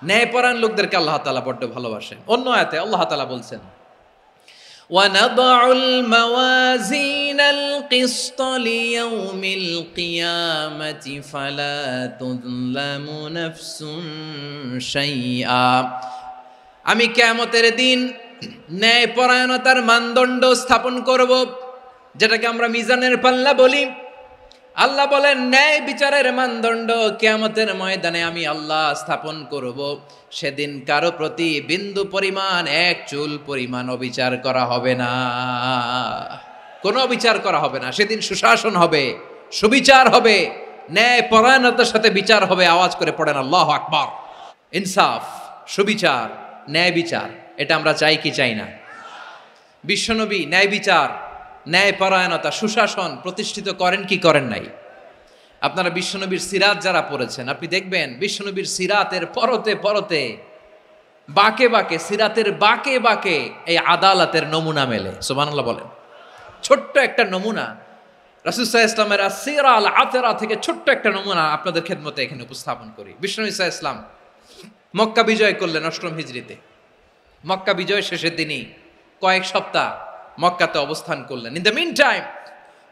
ন্যায় পরায়ণ লোকদেরকে আল্লাহ তাআলা বড্ড ভালোবাসেন। অন্য আয়াতে আল্লাহ তাআলা বলছেন, وَنَضَعُ الْمَوَازِينَ الْقِسْطَ لِيَوْمِ الْقِيَامَةِ فَلَا تُظْلَمُ نَفْسٌ شَيْئًا। আমি কিয়ামতের দিন ন্যায় পরায়ণতার মানদণ্ড স্থাপন করব, যেটাকে আমরা মিজানের পাল্লা বলি। আল্লাহ বলেন, ন্যায় বিচারের মানদণ্ড কিয়ামতের ময়দানে আমি আল্লাহ স্থাপন করব। সেদিন কারো প্রতি বিন্দু পরিমাণ, এক চুল পরিমাণ অবিচার করা হবে না, কোনো অবিচার করা হবে না। সেদিন সুশাসন হবে, সুবিচার হবে, ন্যায় পরায়ণতার সাথে বিচার হবে। আওয়াজ করে পড়েন আল্লাহু আকবার। ইনসাফ, সুবিচার, ন্যায় বিচার, এটা আমরা চাই কি চাই না? বিশ্বনবী ন্যায় বিচার, ন্যায় পরায়ণতা, সুশাসন প্রতিষ্ঠিত করেন কি করেন নাই? আপনারা বিশ্বনবীর সিরাত যারা পড়েছেন, আপনি দেখবেন বিশ্বনবীর সিরাতের পরতে পরতে, বাঁকে বাঁকে, সিরাতের বাঁকে বাঁকে এই আদালতের নমুনা মেলে। সুবহানাল্লাহ বলেন। ছোট্ট একটা নমুনা রাসূল সাল্লাল্লাহু আলাইহি ওয়াসাল্লামের আসসিরা আল আতেরা থেকে ছোট্ট একটা নমুনা আপনাদের খেদমতে এখানে উপস্থাপন করি। বিশ্বনবী সাল্লাল্লাহু আলাইহি ওয়াসাল্লাম মক্কা বিজয় করলেন ৮ম হিজরিতে। মক্কা বিজয় শেষে তিনি কয়েক সপ্তাহ মক্কাতে অবস্থান করলেন। ইন দ্য মিন টাইম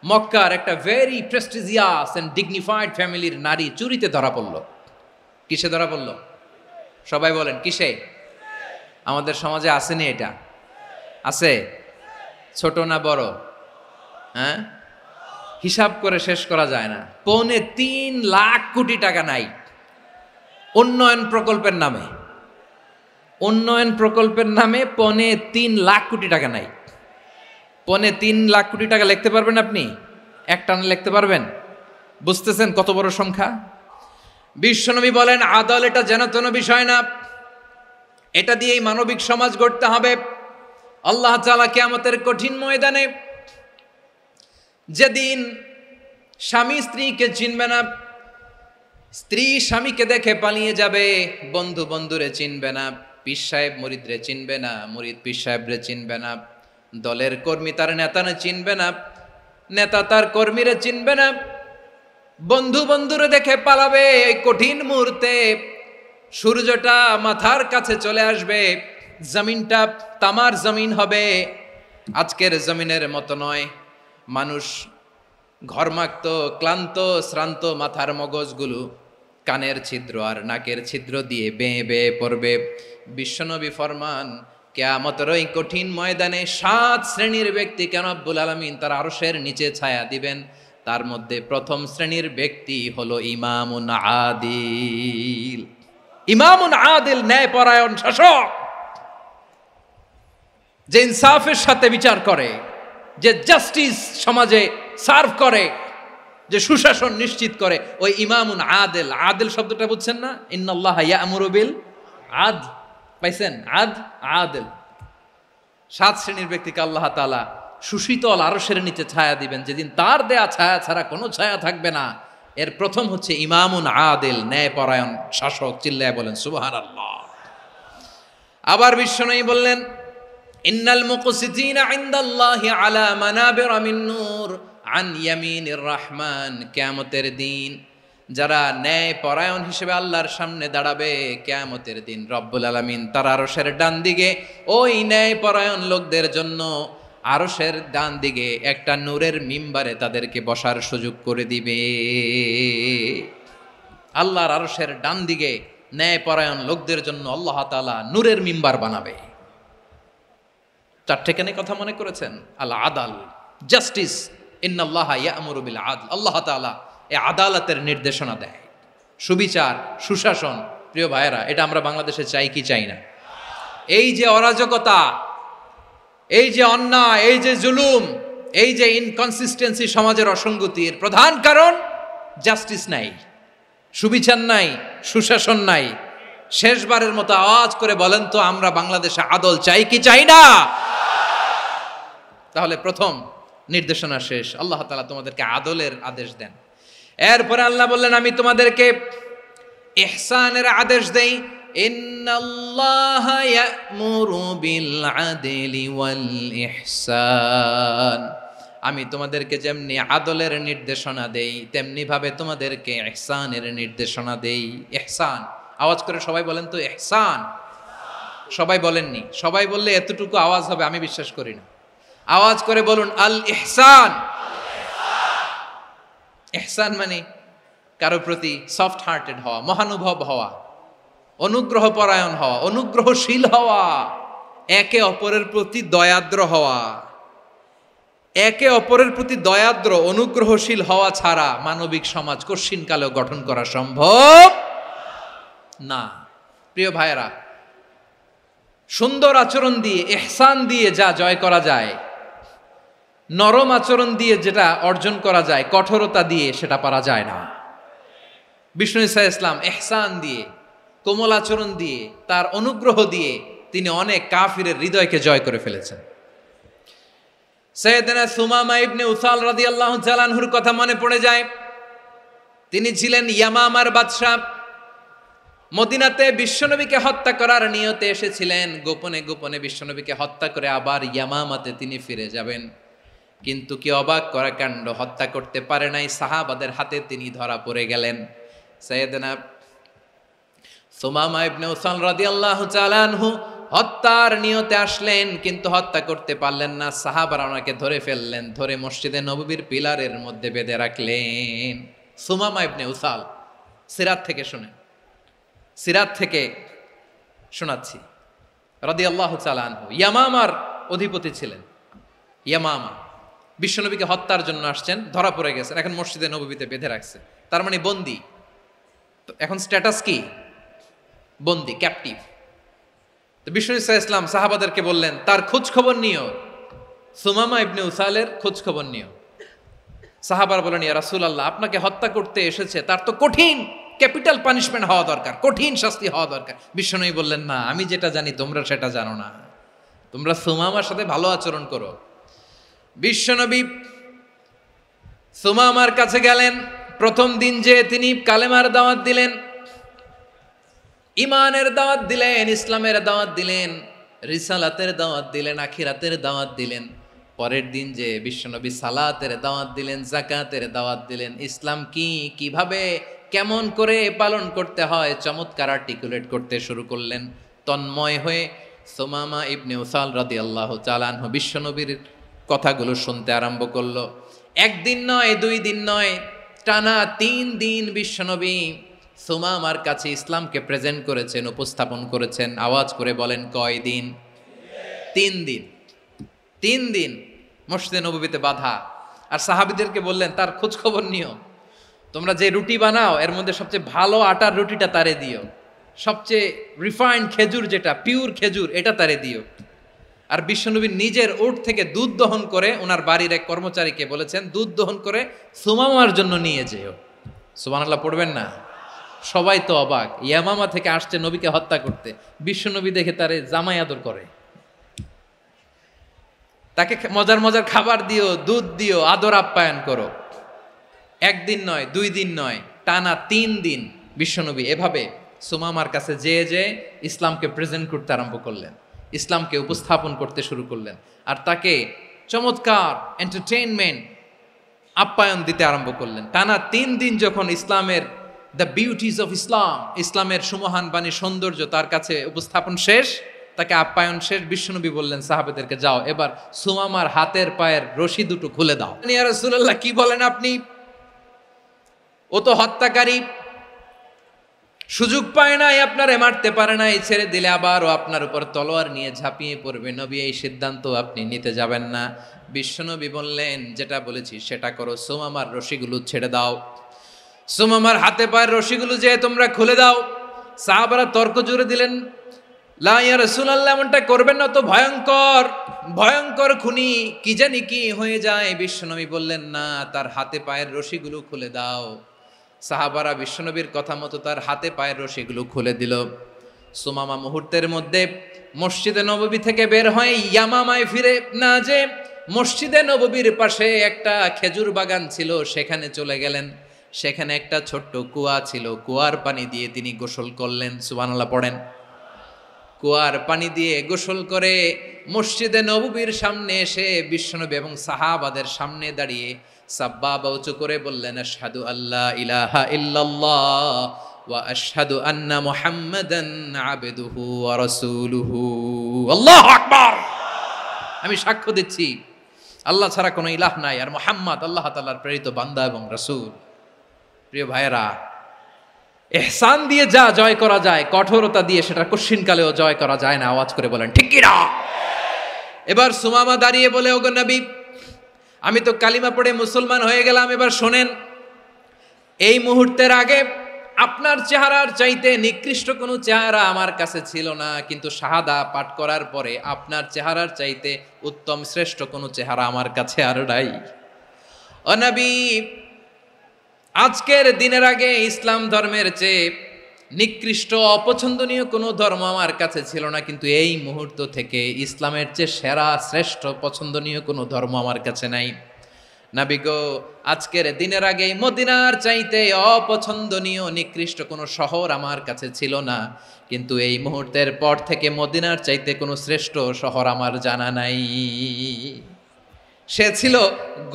মক্কার একটা ভেরি প্রেস্টিজিয়াস এন্ড ডিগনিফাইড ফ্যামিলির নারী চুরিতে ধরা পড়ল। কিসে ধরা পড়ল? সবাই বলেন কিসে? আমাদের সমাজে আসেনি এটা? আছে? ছোট না বড়? হ্যাঁ, হিসাব করে শেষ করা যায় না। ৩.৫ লাখ কোটি টাকা নাই উন্নয়ন প্রকল্পের নামে। উন্নয়ন প্রকল্পের নামে ৩.৫ লাখ কোটি টাকা নাই। ৩.৫ লাখ কোটি টাকা লিখতে পারবেন আপনি? একটানা লিখতে পারবেন? বুঝতেছেন কত বড় সংখ্যা? বিশ্বনবী বলেন আদল এটা যেন তেন বিষয় না, এটা দিয়েই মানবিক সমাজ গড়তে হবে। আল্লাহ তাআলা কিয়ামতের কঠিন ময়দানে, যেদিন স্বামী স্ত্রীকে চিনবে না, স্ত্রী স্বামীকে দেখে পালিয়ে যাবে, বন্ধু বন্ধুরে চিনবে না, পীর সাহেব মুরিদরে চিনবে না, মুরিদ পীর সাহেবরে চিনবে না, দলের কর্মী তার নেতারে চিনবে না, নেতা তার কর্মীরে চিনবে না, বন্ধু বন্ধুরে দেখে পালাবে। এই কঠিন মুহূর্তে সূর্যটা মাথার কাছে চলে আসবে, জমিনটা তামার জমিন হবে। আজকের জমিনের মতো নয়। মানুষ ঘর্মাক্ত, ক্লান্ত, শ্রান্ত মাথার মগজগুলো কানের ছিদ্র আর নাকের ছিদ্র দিয়ে বেয়ে বেয়ে পড়বে। বিশ্বনবী ফরমান কিয়ামতের ওই কঠিন ময়দানে ৭ শ্রেণীর ব্যক্তিকে রব্বুল আলামিন তার আরশের নিচে ছায়া দিবেন। তার মধ্যে প্রথম শ্রেণীর ব্যক্তি হলো ইমামুন আদিল। ইমামুন আদিল, ন্যায়পরায়ণ শাসক, যে ইনসাফের সাথে বিচার করে, যে জাস্টিস সমাজে সার্ভ করে, যে সুশাসন নিশ্চিত করে, ওই ইমামুন আদিল। আদিল শব্দটা বুঝছেন না? ইন্নাল্লাহা ইয়া'মুরু বিল আদল। পাইছেন? আদিল। ৭ শ্রেণীর ব্যক্তিকে আল্লাহ তাআলা সুশীতল আরশের নিচে ছায়া দিবেন, যেদিন তার দেয়া ছায়া ছাড়া কোনো ছায়া থাকবে না। এর প্রথম হচ্ছে ইমামুন আদিল, ন্যায়পরায়ণ শাসক। চিল্লায় বলেন সুবহানাল্লাহ। আবার বিশ্বনবী বললেন ইন্নাল মুকসিতিনা ইনদাল্লাহি আলা মানাবিরা মিন নূর আন ইয়ামিনির রহমান। কিয়ামতের দিন যারা ন্যায় পরায়ণ হিসেবে আল্লাহর সামনে দাঁড়াবে, কিয়ামতের দিন রব্বুল আলামিন তার আরশের ডান দিকে ওই ন্যায় পরায়ণ লোকদের জন্য আরশের ডান দিকে একটা নূরের মিম্বারে তাদেরকে বসার সুযোগ করে দিবে। আল্লাহর আরশের ডান দিকে ন্যায় পরায়ণ লোকদের জন্য আল্লাহ তাআলা নূরের মিম্বার বানাবে। 4টেখানে কথা মনে করেছেন? আল আদাল, জাস্টিস। ইন্নাল্লাহা ইয়া'মুরু বিল আদল। আল্লাহ তাআলা এই আদালতের নির্দেশনা দেয়, সুবিচার, সুশাসন। প্রিয় ভাইয়েরা, এটা আমরা বাংলাদেশে চাই কি চাই না? এই যে অরাজকতা, এই যে অন্যায়, এই যে জুলুম, এই যে ইনকনসিস্টেন্সি সমাজের অসঙ্গতির প্রধান কারণ জাস্টিস নাই, সুবিচার নাই, সুশাসন নাই। শেষবারের মতো আওয়াজ করে বলেন তো, আমরা বাংলাদেশে আদল চাই কি চাই না? তাহলে প্রথম নির্দেশনা শেষ। আল্লাহ তাআলা তোমাদেরকে আদলের আদেশ দেন। এরপরে আল্লাহ বললেন আমি তোমাদেরকে ইহসানের আদেশ দেই। ইন্নাল্লাহা ইয়া'মুরু বিল আদলি ওয়াল ইহসান। আমি তোমাদেরকে যেমনি আদলের নির্দেশনা দেই, তেমনি ভাবে তোমাদেরকে ইহসানের নির্দেশনা দেই। ইহসান, আওয়াজ করে সবাই বলেন তো ইহসান। সবাই বলেননি? সবাই বললে এতটুকু আওয়াজ হবে আমি বিশ্বাস করি না। আওয়াজ করে বলুন আল ইহসান। ইহসান মানে কারো প্রতি সফট হার্টেড হওয়া, মহানুভব হওয়া, অনুগ্রহ পরায়ণ হওয়া, অনুগ্রহশীল হওয়া, একে অপরের প্রতি দয়াদ্র হওয়া। একে অপরের প্রতি দয়াদ্র, অনুগ্রহশীল হওয়া ছাড়া মানবিক সমাজ কশিনকালেও গঠন করা সম্ভব না। প্রিয় ভাইয়েরা, সুন্দর আচরণ দিয়ে, ইহসান দিয়ে যা জয় করা যায়, নরম আচরণ দিয়ে যেটা অর্জন করা যায়, কঠোরতা দিয়ে সেটা পারা যায় না। বিষ্ণু ঈসা ইসলাম ইহসান দিয়ে, কোমল আচরণ দিয়ে, তার অনুগ্রহ দিয়ে তিনি অনেক কাফিরের হৃদয়কে জয় করে ফেলেছেন। সাইয়েদনা সুমামা ইবনে উসাল রাদিয়াল্লাহু তাআলা আনহুর কথা মনে পড়ে যায়। তিনি ছিলেন ইয়ামামার বাদশা। মদিনাতে বিশ্বনবীকে হত্যা করার নিয়তে এসেছিলেন, গোপনে গোপনে বিশ্বনবীকে হত্যা করে আবার ইয়ামামাতে তিনি ফিরে যাবেন। কিন্তু কি অবাক করা কাণ্ড, হত্যা করতে পারে নাই, সাহাবাদের হাতে তিনি ধরা পড়ে গেলেন। সাইয়েদনা সুমামা ইবনে উসাল রাদিয়াল্লাহু তাআলা আনহু হত্যার নিয়তে আসলেন, কিন্তু হত্যা করতে পারলেন না। সাহাবারা ওনাকে ধরে ফেললেন, ধরে মসজিদে নববীর পিলারের মধ্যে বেঁধে রাখলেন। সুমামা ইবনে উসাল, সিরাত থেকে শুনেন, সিরাত থেকে শোনাচ্ছি। রাদিয়াল্লাহু তাআলা আনহু ইয়ামামার অধিপতি ছিলেন। ইয়ামামা বিশ্বনবীকে হত্যার জন্য আসছেন, ধরা পড়ে গেছেন, এখন মসজিদে নববীতে বেঁধে রাখছে, তার মানে বন্দী। তো এখন স্ট্যাটাস কি? বন্দী, ক্যাপটিভ। তো বিষ্ণু ঈসা ইসলাম সাহাবাদেরকে বললেন, তার খোঁজ খবর নিও, সুমামা ইবনে উসালের খোঁজ খবর নিও। সাহাবার বলেন, ইয়া রাসূলুল্লাহ, আপনাকে হত্যা করতে এসেছে, তার তো কঠিন ক্যাপিটাল পানিশমেন্ট হওয়া দরকার, কঠিন শাস্তি হওয়া দরকার। বিশ্বনবী বললেন, না, আমি যেটা জানি তোমরা সেটা জানো না, তোমরা সুমামার সাথে ভালো আচরণ করো। বিশ্বনবী সুমামার কাছে গেলেন। প্রথম দিন যে তিনি কালেমার দাওয়াত দিলেন, ইমানের দাওয়াত দিলেন, ইসলামের দাওয়াত দিলেন, রিসালাতের দাওয়াত দিলেন, আখিরাতের দাওয়াত দিলেন। পরের দিন যে বিশ্বনবী সালাতের দাওয়াত দিলেন, যাকাতের দাওয়াত দিলেন, ইসলাম কি, কিভাবে, কেমন করে পালন করতে হয় চমৎকার আর্টিকুলেট করতে শুরু করলেন। তন্ময় হয়ে সুমামা ইবনে উসাল রাদিয়াল্লাহু তাআলা আনহু বিশ্বনবীর কথাগুলো শুনতে আরম্ভ করলো। একদিন নয়, 2 দিন নয়, টানা 3 দিন বিশ্বনবী সুমামার কাছে ইসলামকে প্রেজেন্ট করেছেন, উপস্থাপন করেছেন। আওয়াজ করে বলেন, কয় দিন? 3 দিন। 3 দিন মসজিদে নববীতে বাঁধা। আর সাহাবীদেরকে বললেন, তার খোঁজ খবর নিও, তোমরা যে রুটি বানাও এর মধ্যে সবচেয়ে ভালো আটার রুটিটা তারে দিও, সবচেয়ে রিফাইন্ড খেজুর, যেটা পিওর খেজুর, এটা তারে দিও। আর বিশ্বনবী নিজের উট থেকে দুধ দহন করে ওনার বাড়ির এক কর্মচারীকে বলেছেন, দুধ দহন করে সুমামার জন্য নিয়ে যেও। সুবহানাল্লাহ পড়বেন না? সবাই তো অবাক, ইয়ামামা থেকে আসছে নবীকে হত্যা করতে, বিশ্বনবী দেখে তারে জামাই আদর করে, তাকে মজার মজার খাবার দিও, দুধ দিও, আদর আপ্যায়ন করো। 1 দিন নয়, 2 দিন নয়, টানা 3 দিন বিশ্বনবী এভাবে সুমামার কাছে যেয়ে ইসলামকে প্রেজেন্ট করতে আরম্ভ করলেন, ইসলামকে উপস্থাপন করতে শুরু করলেন। আর তাকে চমৎকার এন্টারটেইনমেন্ট, আপ্যায়ন দিতে আরম্ভ করলেন। টানা 3 দিন যখন ইসলামের দ্য বিউটিজ অফ ইসলাম, ইসলামের সুমহান বাণী, সৌন্দর্য তার কাছে উপস্থাপন শেষ, তাকে আপ্যায়ন শেষ, বিশ্বনবী বললেন সাহাবেদেরকে, যাও এবার সুমামার হাতের পায়ের রশি দুটো খুলে দাও। ইয়া রাসূলুল্লাহ, কি বলেন আপনি? ও তো হত্যাকারী, সুযোগ পায় নাই, আপনারে মারতে পারে নাই, ছেড়ে দিলে আবার ও আপনার উপর তলোয়ার নিয়ে ঝাঁপিয়ে পড়বে। নবী, এই সিদ্ধান্ত আপনি নিতে যাবেন না। বিশ্বনবী বললেন, যেটা বলেছি সেটা করো, সুমামার রশিগুলো ছেড়ে দাও, সুমামার হাতে পায়ের রশিগুলো যে তোমরা খুলে দাও। সাহাবারা তর্ক জুড়ে দিলেন, লা ইয়া রাসূলুল্লাহ, এমনটা করবেন না, তো ভয়ঙ্কর ভয়ঙ্কর খুনি, কি জানি কি হয়ে যায়। বিশ্বনবী বললেন, না, তার হাতে পায়ের রশিগুলো খুলে দাও। সাহাবারা বিশ্বনবীর কথা মতো তার হাতে পায়ের রশিগুলো খুলে দিল। সুমামা মুহূর্তের মধ্যে মসজিদে নববী থেকে বের হয়ে ইয়ামামায় ফিরে না যে মসজিদে নববীর পাশে একটা খেজুর বাগান ছিল, সেখানে চলে গেলেন। সেখানে একটা ছোট্ট কুয়া ছিল, কুয়ার পানি দিয়ে তিনি গোসল করলেন। সুবহানাল্লাহ পড়েন। কুয়ার পানি দিয়ে গোসল করে মসজিদে নববীর সামনে এসে বিশ্বনবী এবং সাহাবাদের সামনে দাঁড়িয়ে সাব্বাবা উঁচু করে বললেন, আশহাদু আল্লা ইলাহা ইল্লাল্লাহ ওয়া আশহাদু আন্না মুহাম্মাদান আবদুহু ওয়া রাসূলুহু। আল্লাহু আকবার। আমি সাক্ষ্য দিচ্ছি আল্লাহ ছাড়া কোনো ইলাহ নাই, আর মুহাম্মদ আল্লাহ তাআলার প্রেরিত বান্দা এবং রাসূল। প্রিয় ভাইয়েরা, ইহসান দিয়ে যা জয় করা যায়, কঠোরতা দিয়ে সেটা কঠিনকালেও জয় করা যায় না। আওয়াজ করে বলেন ঠিক কি না? এবার সুমামা দাঁড়িয়ে বলে, ওগো নবী, আমি তো কালিমা পড়ে মুসলমান হয়ে গেলাম, এবার শোনেন, এই মুহূর্তের আগে আপনার চেহারার চাইতে নিকৃষ্ট কোনো চেহারা আমার কাছে ছিল না, কিন্তু শাহাদা পাঠ করার পরে আপনার চেহারার চাইতে উত্তম শ্রেষ্ঠ কোনো চেহারা আমার কাছে আর নাই। ও নবী, আজকের দিনের আগে ইসলাম ধর্মের চেয়ে নিকৃষ্ট অপছন্দনীয় কোনো ধর্ম আমার কাছে ছিল না, কিন্তু এই মুহূর্ত থেকে ইসলামের চেয়ে সেরা শ্রেষ্ঠ পছন্দনীয় কোনো ধর্ম আমার কাছে নাই। নবী গো, আজকের দিনের আগে মদিনার চাইতে অপছন্দনীয় নিকৃষ্ট কোনো শহর আমার কাছে ছিল না, কিন্তু এই মুহূর্তের পর থেকে মদিনার চাইতে কোনো শ্রেষ্ঠ শহর আমার জানা নাই। সে ছিল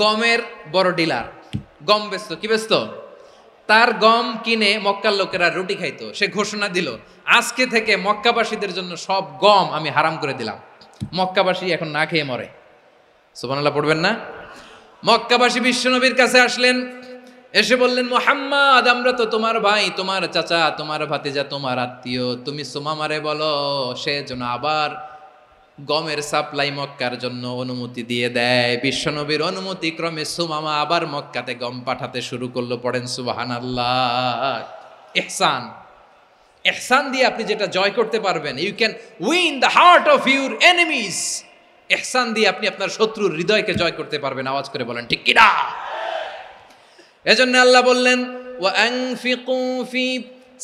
গমের বড় ডিলার, গম বেচত। কি বেচত? তার গম কিনে মক্কার লোকেরা রুটি খাইতো। সে ঘোষণা দিল, আজকে থেকে মক্কাবাসীদের জন্য সব গম আমি হারাম করে দিলাম, মক্কাবাসী এখন না খেয়ে মরে। সুবহানাল্লাহ পড়বেন না? মক্কাবাসী বিশ্বনবীর কাছে আসলেন, এসে বললেন, মুহাম্মদ, আমরা তো তোমার ভাই, তোমার চাচা, তোমার ভাতিজা, তোমার আত্মীয়, তুমি সুমামারে বলো সে যেন আবার গমের সাপ্লাই মক্কার জন্য অনুমতি দিয়ে দেয়। বিশ্বনবীর অনুমতি ক্রমে সুমামা আবার মক্কাতে গম পাঠাতে শুরু করলো। পড়েন সুবহানাল্লাহ। ইহসান, ইহসান দিয়ে আপনি যেটা জয় করতে পারবেন, you can win the heart of your enemies. ইহসান দিয়ে আপনি আপনার শত্রুর হৃদয়কে জয় করতে পারবেন। আওয়াজ করে বলেন ঠিক কিনা? এজন্য আল্লাহ বললেন, ওয়া আনফিকু ফি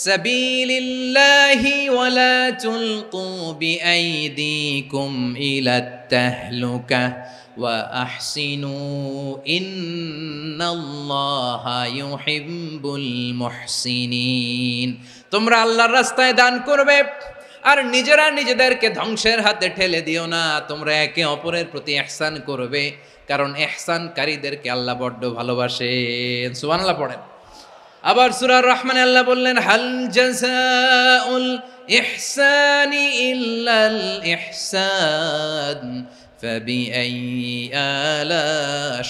সাবিলিল্লাহি ওয়া লা তুলকু বিআইদিকুম ইলাত তাহলুকা ওয়া আহসিনু ইন্নাল্লাহা ইউহিব্বুল মুহসিনিন। তোমরা আল্লাহর রাস্তায় দান করবে আর নিজেরা নিজেদেরকে ধ্বংসের হাতে ঠেলে দিও না। তোমরা একে অপরের প্রতি ইহসান করবে, কারণ ইহসানকারীদেরকে আল্লাহ বড্ড ভালোবাসেন। সুবহানাল্লাহ পড়েন। আবার সূরা রহমানে আল্লাহ বললেন, হাল জাযাউল ইহসানি ইল্লাল ইহসান ফাবিআইয়ি আলা,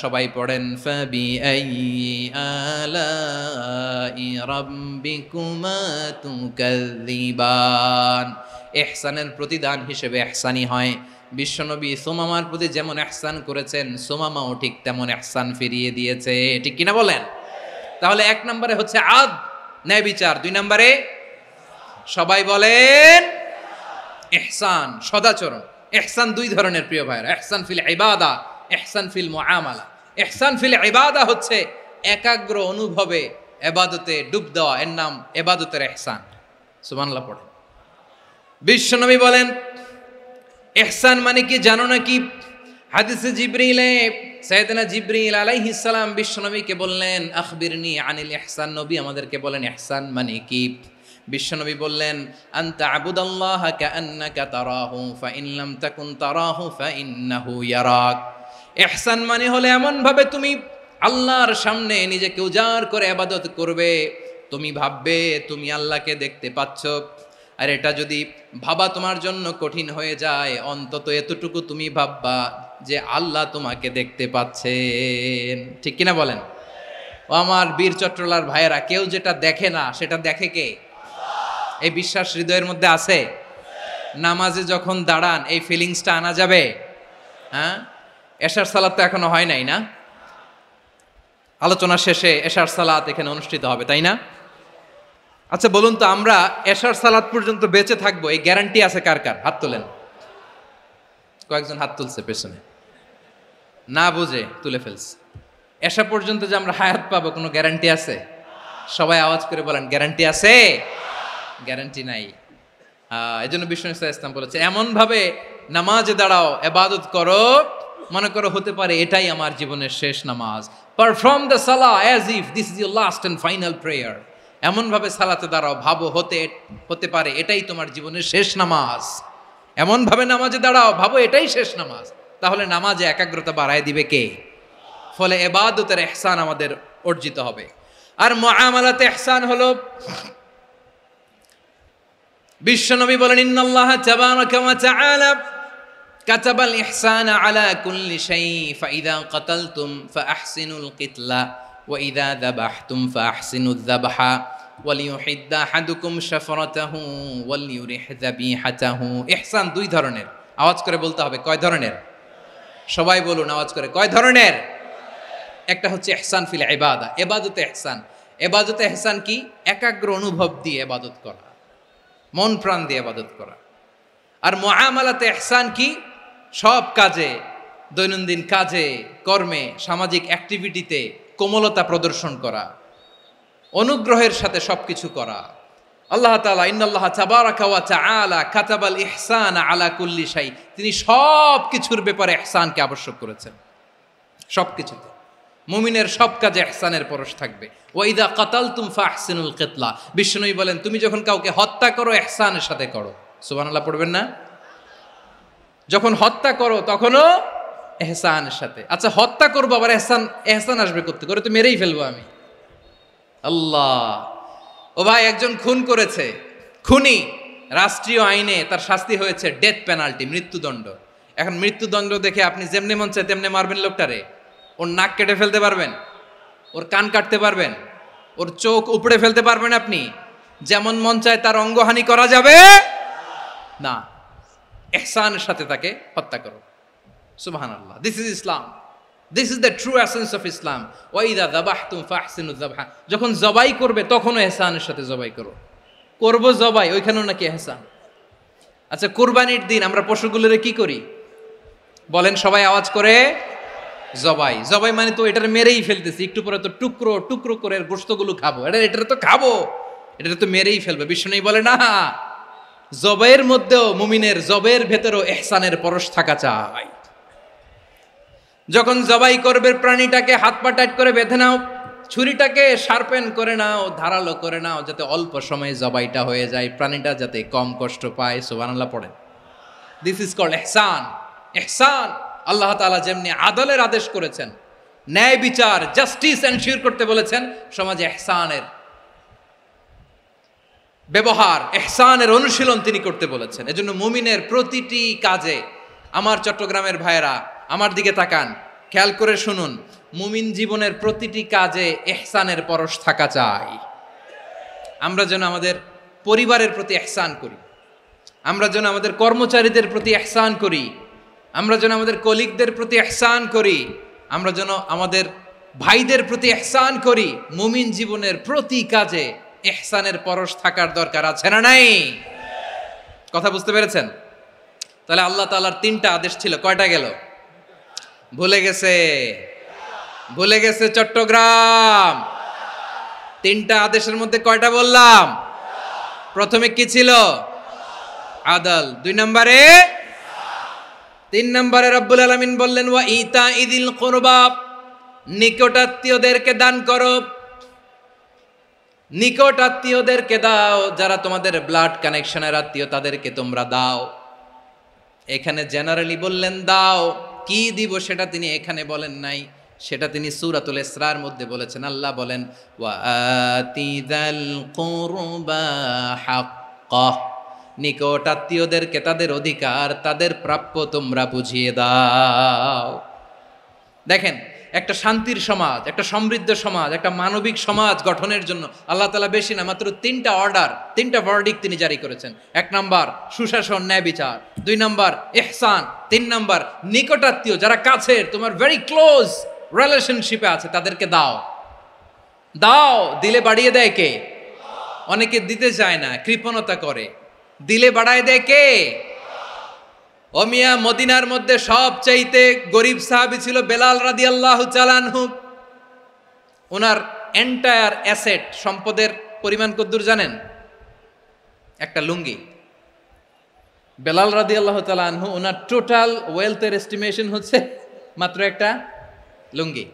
সবাই পড়েন, ফাবিআইয়ি আলাই রাব্বিকুমা তুকাযযিবান। ইহসানের প্রতিদান হিসেবে ইহসানই হয়। বিশ্বনবী সুমামার প্রতি যেমন ইহসান করেছেন, সুমামাও ঠিক তেমন ইহসান ফিরিয়ে দিয়েছে। ঠিক কিনা বলেন? তাহলে এক নম্বরে হচ্ছে আদ, ন্যায় বিচার। দুই নম্বরে সবাই বলেন ইহসান, সদাচরণ। ইহসান দুই ধরনের প্রিয় ভাইরা, ইহসান ফিল ইবাদা, ইহসান ফিল মুআমালা। ইহসান ফিল ইবাদা হচ্ছে একাগ্র অনুভবে ইবাদতে ডুব দেওয়া, এর নাম ইবাদতের ইহসান। সুবহানাল্লাহ পড়েন। বিশ্বনবী বলেন ইহসান মানে কি জানো নাকি? হাদিসে জিবরিলে সাইয়েদনা জিবরিল আলাইহিস সালাম বিশ্বনবীকে বললেন, আখবিরনি আনিল ইহসান। নবী আমাদেরকে বলেন ইহসান মানে কি? বিশ্বনবী বললেন, আনতা আবুদাল্লাহ কাআন্নাকা তারাহু ফাইন লাম তাকুন তারাহু ফাইন্নাহু ইয়ারাক। ইহসান মানে হলো এমন ভাবে তুমি আল্লাহর সামনে নিজেকে উজাড় করে ইবাদত করবে, তুমি ভাববে তুমি আল্লাহকে দেখতে পাচ্ছ। আর এটা যদি ভাবা তোমার জন্য কঠিন হয়ে যায়, অন্তত এতটুকু তুমি ভাববা যে আল্লাহ তোমাকে দেখতে পাচ্ছেন। ঠিক কিনা বলেন? ও আমার বীর চট্টলার ভাইয়েরা, কেউ যেটা দেখে না সেটা দেখে কে? এই বিশ্বাস হৃদয়ের মধ্যে আছে? নামাজে যখন দাঁড়ান এই ফিলিংসটা আনা যাবে? হ্যাঁ, এশার সালাত তো এখনো হয় নাই না? আলোচনা শেষে এশার সালাত এখানে অনুষ্ঠিত হবে, তাই না? আচ্ছা বলুন তো, আমরা এশার সালাত পর্যন্ত বেঁচে থাকবো এই গ্যারান্টি আছে কার কার? হাত তোলেন। কয়েকজন হাত তুলছে পেছনে, না বুঝে তুলে ফেলছে। এশা পর্যন্ত যে আমরা হায়াত পাবো কোনো গ্যারান্টি আছে? সবাই আওয়াজ করে বলেন, গ্যারান্টি আছে? গ্যারান্টি নাই। এই জন্য বিষ্ণু ইসলাম বলেছে, এমন ভাবে নামাজে দাঁড়াও, ইবাদত করো, মনে করো হতে পারে এটাই আমার জীবনের শেষ নামাজ। Perform the salah as if this is your last and final prayer. এমন ভাবে সালাতে দাঁড়াও, ভাবো হতে পারে এটাই তোমার জীবনের শেষ নামাজ। এমন ভাবে নামাজে দাঁড়াও, ভাবো এটাই শেষ নামাজ। তাহলে নামাজে একাগ্রতা বাড়ায় দিবে কে? ফলে ইবাদতের ইহসান আমাদের অর্জিত হবে। আর মুআমালাতে ইহসান হলো, বিশ্বনবী বলেন, ইন্নাল্লাহা তাবারাকা ওয়া তাআলা কাতাবাল ইহসানা আলা কুল্লি শাই ফাইদা কাতালতুম ফাআহসিনুল কিতলা ওয়া ইযা যাবাহতুম ফাআহসিনুয যাবহা ওয়ালিয়ুহিদ্দা আহাদুকুম শাফরাতাহু ওয়ালিয়ুরিহ যাবিহাতাহু। ইহসান দুই ধরনের। আওয়াজ করে বলতে হবে, কয় ধরনের? সবাই বলুন আওয়াজ করে, কয় ধরনের? একটা হচ্ছে ইহসান ফিল ইবাদা, ইবাদতে ইহসান। ইবাদতে ইহসান কি? একাগ্র অনুভব দিয়ে ইবাদত করা, মন প্রাণ দিয়ে ইবাদত করা। আর মুআমালাতে ইহসান কি? সব কাজে, দৈনন্দিন কাজে, কর্মে, সামাজিক অ্যাক্টিভিটিতে কোমলতা প্রদর্শন করা, অনুগ্রহের সাথে সবকিছু করা। আল্লাহ তাআলা ইন্নাল্লাহা তাবারাকা ওয়া তাআলা কাতাবাল ইহসানা আলা কুল্লি শাই, তিনি সব কিছুর ব্যাপারে ইহসানকে আবশ্যক করেছেন। সবকিছুতে মুমিনের সব কাজে ইহসানের পরশ থাকবে। ওয়া ইযা কাতালতুম ফাহসিনুল কিতলা, বিষ্ণুই বলেন তুমি যখন কাউকে হত্যা করো ইহসানের সাথে করো। সুবহানাল্লাহ পড়বেন না? যখন হত্যা করো তখনও ইহসানের সাথে। আচ্ছা হত্যা করবো আবার ইহসান আসবে করতে করে, তো মেরেই ফেলবো আমি। আল্লাহ, ও ভাই একজন খুন করেছে, খুনি, রাষ্ট্রীয় আইনে তার শাস্তি হয়েছে ডেথ পেনাল্টি, মৃত্যুদণ্ড। এখন মৃত্যুদণ্ড দেখে আপনি যেমনি মন চায় তেমনি মারবেন লোকটারে? ওর নাক কেটে ফেলতে পারবেন? ওর কান কাটতে পারবেন? ওর চোখ উপড়ে ফেলতে পারবেন আপনি? যেমন মন চায় তার অঙ্গহানি করা যাবে না। ইহসানের সাথে তাকে হত্যা করো। সুবহানাল্লাহ, this is Islam, this is the true essence of Islam. ওয়া ইযা যাবাহতুম ফাহসিনুয যাবহা, যখন জবাই করবে তখনও ইহসানের সাথে জবাই করো। করব জবাই, ওইখানেও নাকি ইহসান। আচ্ছা কুরবানির দিন আমরা পশুগুলোরে কি করি বলেন সবাই আওয়াজ করে? জবাই। জবাই মানে তো এটারে মেরেই ফেলতেছি, একটু পরে তো টুকরো টুকরো করে গোশতগুলো খাবো, এটা তো খাবো, এটা তো মেরেই ফেলবে। বিষ্ণু বলে না, জবাইয়ের মধ্যেও মুমিনের জবের ভেতরেও ইহসানের পরশ থাকা চাই। যখন জবাই করবে প্রাণীটাকে হাত পা টাইট করে বেঁধে নাও, ছুরিটাকে শার্পেন করে নাও, ধারালো করে নাও, যাতে অল্প সময়ে জবাইটা হয়ে যায়, প্রাণীটা যাতে কম কষ্ট পায়। সুবহানাল্লাহ পড়েন। দিস ইজ কল্ড ইহসান। ইহসান আল্লাহ তাআলা যেমনি আদলের আদেশ করেছেন, ন্যায় বিচার জাস্টিস এনশিওর করতে বলেছেন, সমাজে ইহসানের ব্যবহার, ইহসানের অনুশীলন তিনি করতে বলেছেন। এজন্য মুমিনের প্রতিটি কাজে, আমার চট্টগ্রামের ভাইয়েরা আমার দিকে তাকান, খেয়াল করে শুনুন, মুমিন জীবনের প্রতিটি কাজে ইহসানের পরশ থাকা চাই। আমরা যেন আমাদের পরিবারের প্রতি ইহসান করি, আমরা যেন আমাদের কর্মচারীদের প্রতি ইহসান করি, আমরা যেন আমাদের কলিগদের প্রতি ইহসান করি, আমরা যেন আমাদের ভাইদের প্রতি ইহসান করি। মুমিন জীবনের প্রতি কাজে ইহসানের পরশ থাকার দরকার আছে না নাই? কথা বুঝতে পেরেছেন? তাহলে আল্লাহ তাআলার তিনটা আদেশ ছিল, কয়টা গেল? ভুলে গেছে, ভুলে গেছে চট্টগ্রাম। তিনটা আদেশের মধ্যে কয়টা বললাম? প্রথমে কি ছিল? আদল। 2 নম্বরে, 3 নম্বরে রব্বুল আলামিন বললেন ওয়া ইতা ইদিল কুরবা, নিকটাত্মীয়দেরকে দান করো। নিকট আত্মীয়দেরকে দাও, যারা তোমাদের ব্লাড কানেকশনের আত্মীয় তাদেরকে তোমরা দাও। এখানে জেনারেলি বললেন দাও, কি দিব সেটা তিনি এখানে বলেন নাই, সেটা তিনি সূরাতুল ইসরার মধ্যে বলেছেন। আল্লাহ বলেন ওয়া আতিযাল কুরবা হাক্কাহ, নিকট আত্মীয়দেরকে তাদের অধিকার, তাদের প্রাপ্য তোমরা বুঝিয়ে দাও। দেখেন, একটা শান্তির সমাজ, একটা সমৃদ্ধ সমাজ, একটা মানবিক সমাজ গঠনের জন্য আল্লাহ তাআলা বেশি না, মাত্র 3টা অর্ডার, 3টা ভার্ডিক্ট তিনি জারি করেছেন। 1 নাম্বার সুশাসন, ন্যায় বিচার। 2 নাম্বার ইহসান। 3 নাম্বার নিকটাত্মীয়, যারা কাছের, তোমার ভেরি ক্লোজ রিলেশনশিপে আছে, তাদেরকে দাও। দাও, দিলে বাড়িয়ে দেয় কে? অনেকে দিতে চায় না, কৃপণতা করে। দিলে বাড়ায় দেয় কে? ও মিয়া, মদিনার মধ্যে সবচাইতে গরিব সাহাবী ছিল বেলাল রাদিয়াল্লাহু তাআলা আনহু। ওনার এন্টায়ার অ্যাসেট, সম্পদের পরিমাণ কতদূর জানেন? একটা লুঙ্গি। বেলাল রাদিয়াল্লাহু তাআলা আনহু, ওনার টোটাল ওয়েলথের এস্টিমেশন হচ্ছে মাত্র একটা লুঙ্গি।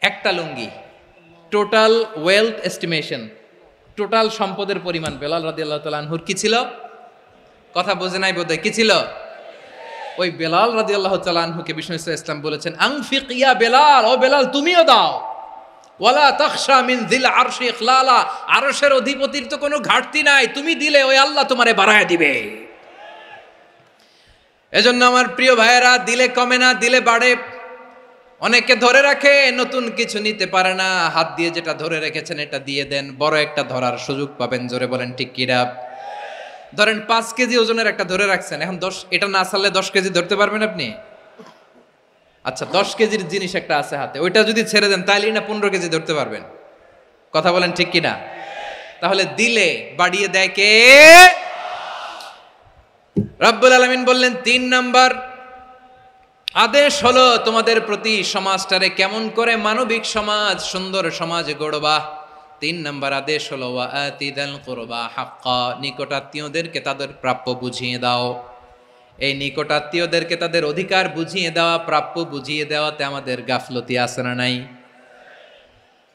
একটা লুঙ্গি, টোটাল ওয়েলথ এস্টিমেশন, টোটাল সম্পদের পরিমাণ বেলাল রাদিয়াল্লাহু তাআলা আনহুর কি ছিল? কথা বোঝে নাই বোধহয়, কি ছিল? ওই বেলাল রাদিয়াল্লাহু তাআলা আনহুকে বিষ্ণু ইসলাম বলেছেন আনফিক ইয়া বেলাল, ও বেলাল তুমিও দাও। ওয়ালা তাখশা মিন যিল আরশি ইখলালা, আরশের অধিপতির তো কোনো ঘাটতি নাই, তুমি দিলে ওই আল্লাহ তোমারে বাড়ায় দিবে। এজন্য আমার প্রিয় ভাইয়েরা, দিলে কমে না, দিলে বাড়ে। অনেকে ধরে রাখে, নতুন কিছু নিতে পারে না, হাত দিয়ে যেটা ধরে রেখেছেন এটা দিয়ে দেন, বড় একটা ধরার সুযোগ পাবেন। জোরে বলেন ঠিক কিনা? ধরেন 5 কেজি ওজনের একটা ধরে রাখছেন, এখন 10, এটা না ছাড়লে 10 কেজি ধরতে পারবেন আপনি? আচ্ছা 10 কেজির জিনিস একটা আছে হাতে, ওইটা যদি ছেড়ে দেন তাইলেই না 15 কেজি ধরতে পারবেন। কথা বলেন ঠিক কিনা? তাহলে দিলে বাড়িয়ে দেয় কে? রব্বুল আলামিন বললেন 3 নাম্বার আদেশ হলো তোমাদের প্রতি সমাজটারে কেমন করে মানবিক সমাজ, সুন্দর সমাজ গড়বা। 3 নম্বর আদেশ হলো ওয়া আতিদাল কুরবা হাক্কা, নিকটাত্মীয়দেরকে তাদের প্রাপ্য বুঝিয়ে দাও। এই নিকটাত্মীয়দেরকে তাদের অধিকার বুঝিয়ে দেওয়া, প্রাপ্য বুঝিয়ে দেওয়াতে আমাদের গাফলতি আছে না নাই?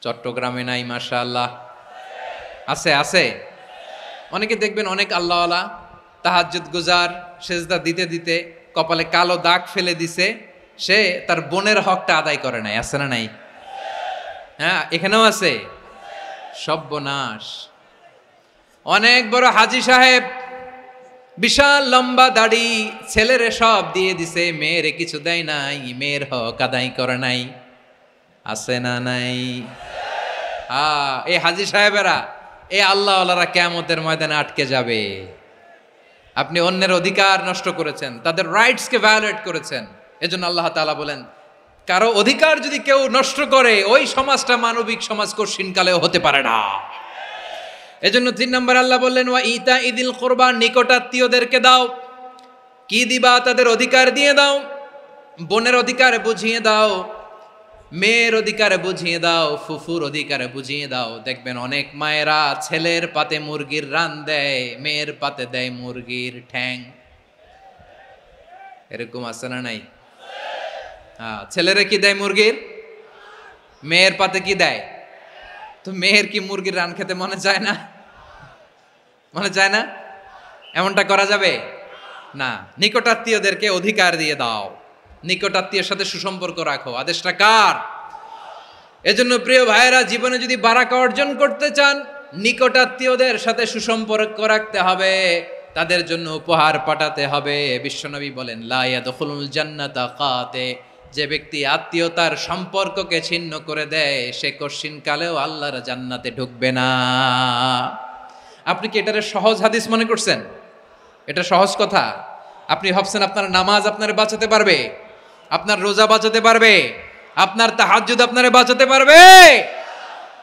চট্টগ্রামে নাই? মাশাআল্লাহ আছে, আছে। অনেকে দেখবেন অনেক আল্লাহওয়ালা তাহাজ্জুদ গুজার, সেজদা দিতে দিতে কপালে কালো দাগ ফেলে দিছে, সে তার বোনের হকটা আদায় করে নাই। আছে না নাই? হ্যাঁ, এখানেও আছে। সর্বনাশ। অনেক বড় হাজী সাহেব, বিশাল লম্বা দাড়ি, ছেলেরে সব দিয়ে দিছে, মেয়েরে কিছু দেয় নাই, মেয়ের হক আদায় করে নাই। আছে না নাই? এই হাজী সাহেবেরা, এই আল্লাহওয়ালারা কিয়ামতের ময়দানে আটকে যাবে। আপনি অন্যের অধিকার নষ্ট করেছেন, তাদের রাইটসকে ভায়োলেট করেছেন। এজন্য আল্লাহ তাআলা বলেন, কারো অধিকার যদি কেউ নষ্ট করে, ওই সমাজটা মানবিক সমাজ কঠিনকালেও হতে পারে না। এজন্য 3 নম্বর আল্লাহ বললেন ওয়া ইতা ইদিল কুরবা, নিকটাত্মীয়দেরকে দাও। কি দিবা? তাদের অধিকার দিয়ে দাও। বোনের অধিকার বুঝিয়ে দাও, মেয়ের অধিকার বুঝিয়ে দাও, ফুফুর অধিকার বুঝিয়ে দাও। দেখবেন অনেক মায়েরা ছেলের পাতে মুরগির রান দেয়, মেয়ের পাতে দেয় মুরগির ঠ্যাং। এরকম আছে না নাই? ছেলেরা কি দেয়? মুরগির। মেয়ের পাতে কি দেয়? তো মেয়ের কি মুরগির রান খেতে মনে চায় না? মনে চায় না? এমনটা করা যাবে না। নিকটাত্মীয়দেরকে অধিকার দিয়ে দাও, নিকটাত্মীয়ের সাথে সুসম্পর্ক রাখো। আদেশটা কার? এজন্য প্রিয় ভাইয়েরা, জীবনে যদি বারাকা অর্জন করতে চান, নিকটাত্মীয়দের সাথে সুসম্পর্ক রাখতে হবে, তাদের জন্য উপহার পাঠাতে হবে। বিশ্বনবী বলেন লা ইয়াদখুলুল জান্নাতা কাতে, যে ব্যক্তি আত্মীয়তার সম্পর্ককে ছিন্ন করে দেয়, সে কশিনকালেও আল্লাহর জান্নাতে ঢুকবে না। আপনি কি এটারে সহজ হাদিস মনে করছেন? এটা সহজ কথা? আপনি ভাবছেন আপনার নামাজ আপনারে বাঁচাতে পারবে, আপনার রোজা বাঁচাতে পারবে, আপনার তাহাজ্জুদ আপনারে বাঁচাতে পারবে?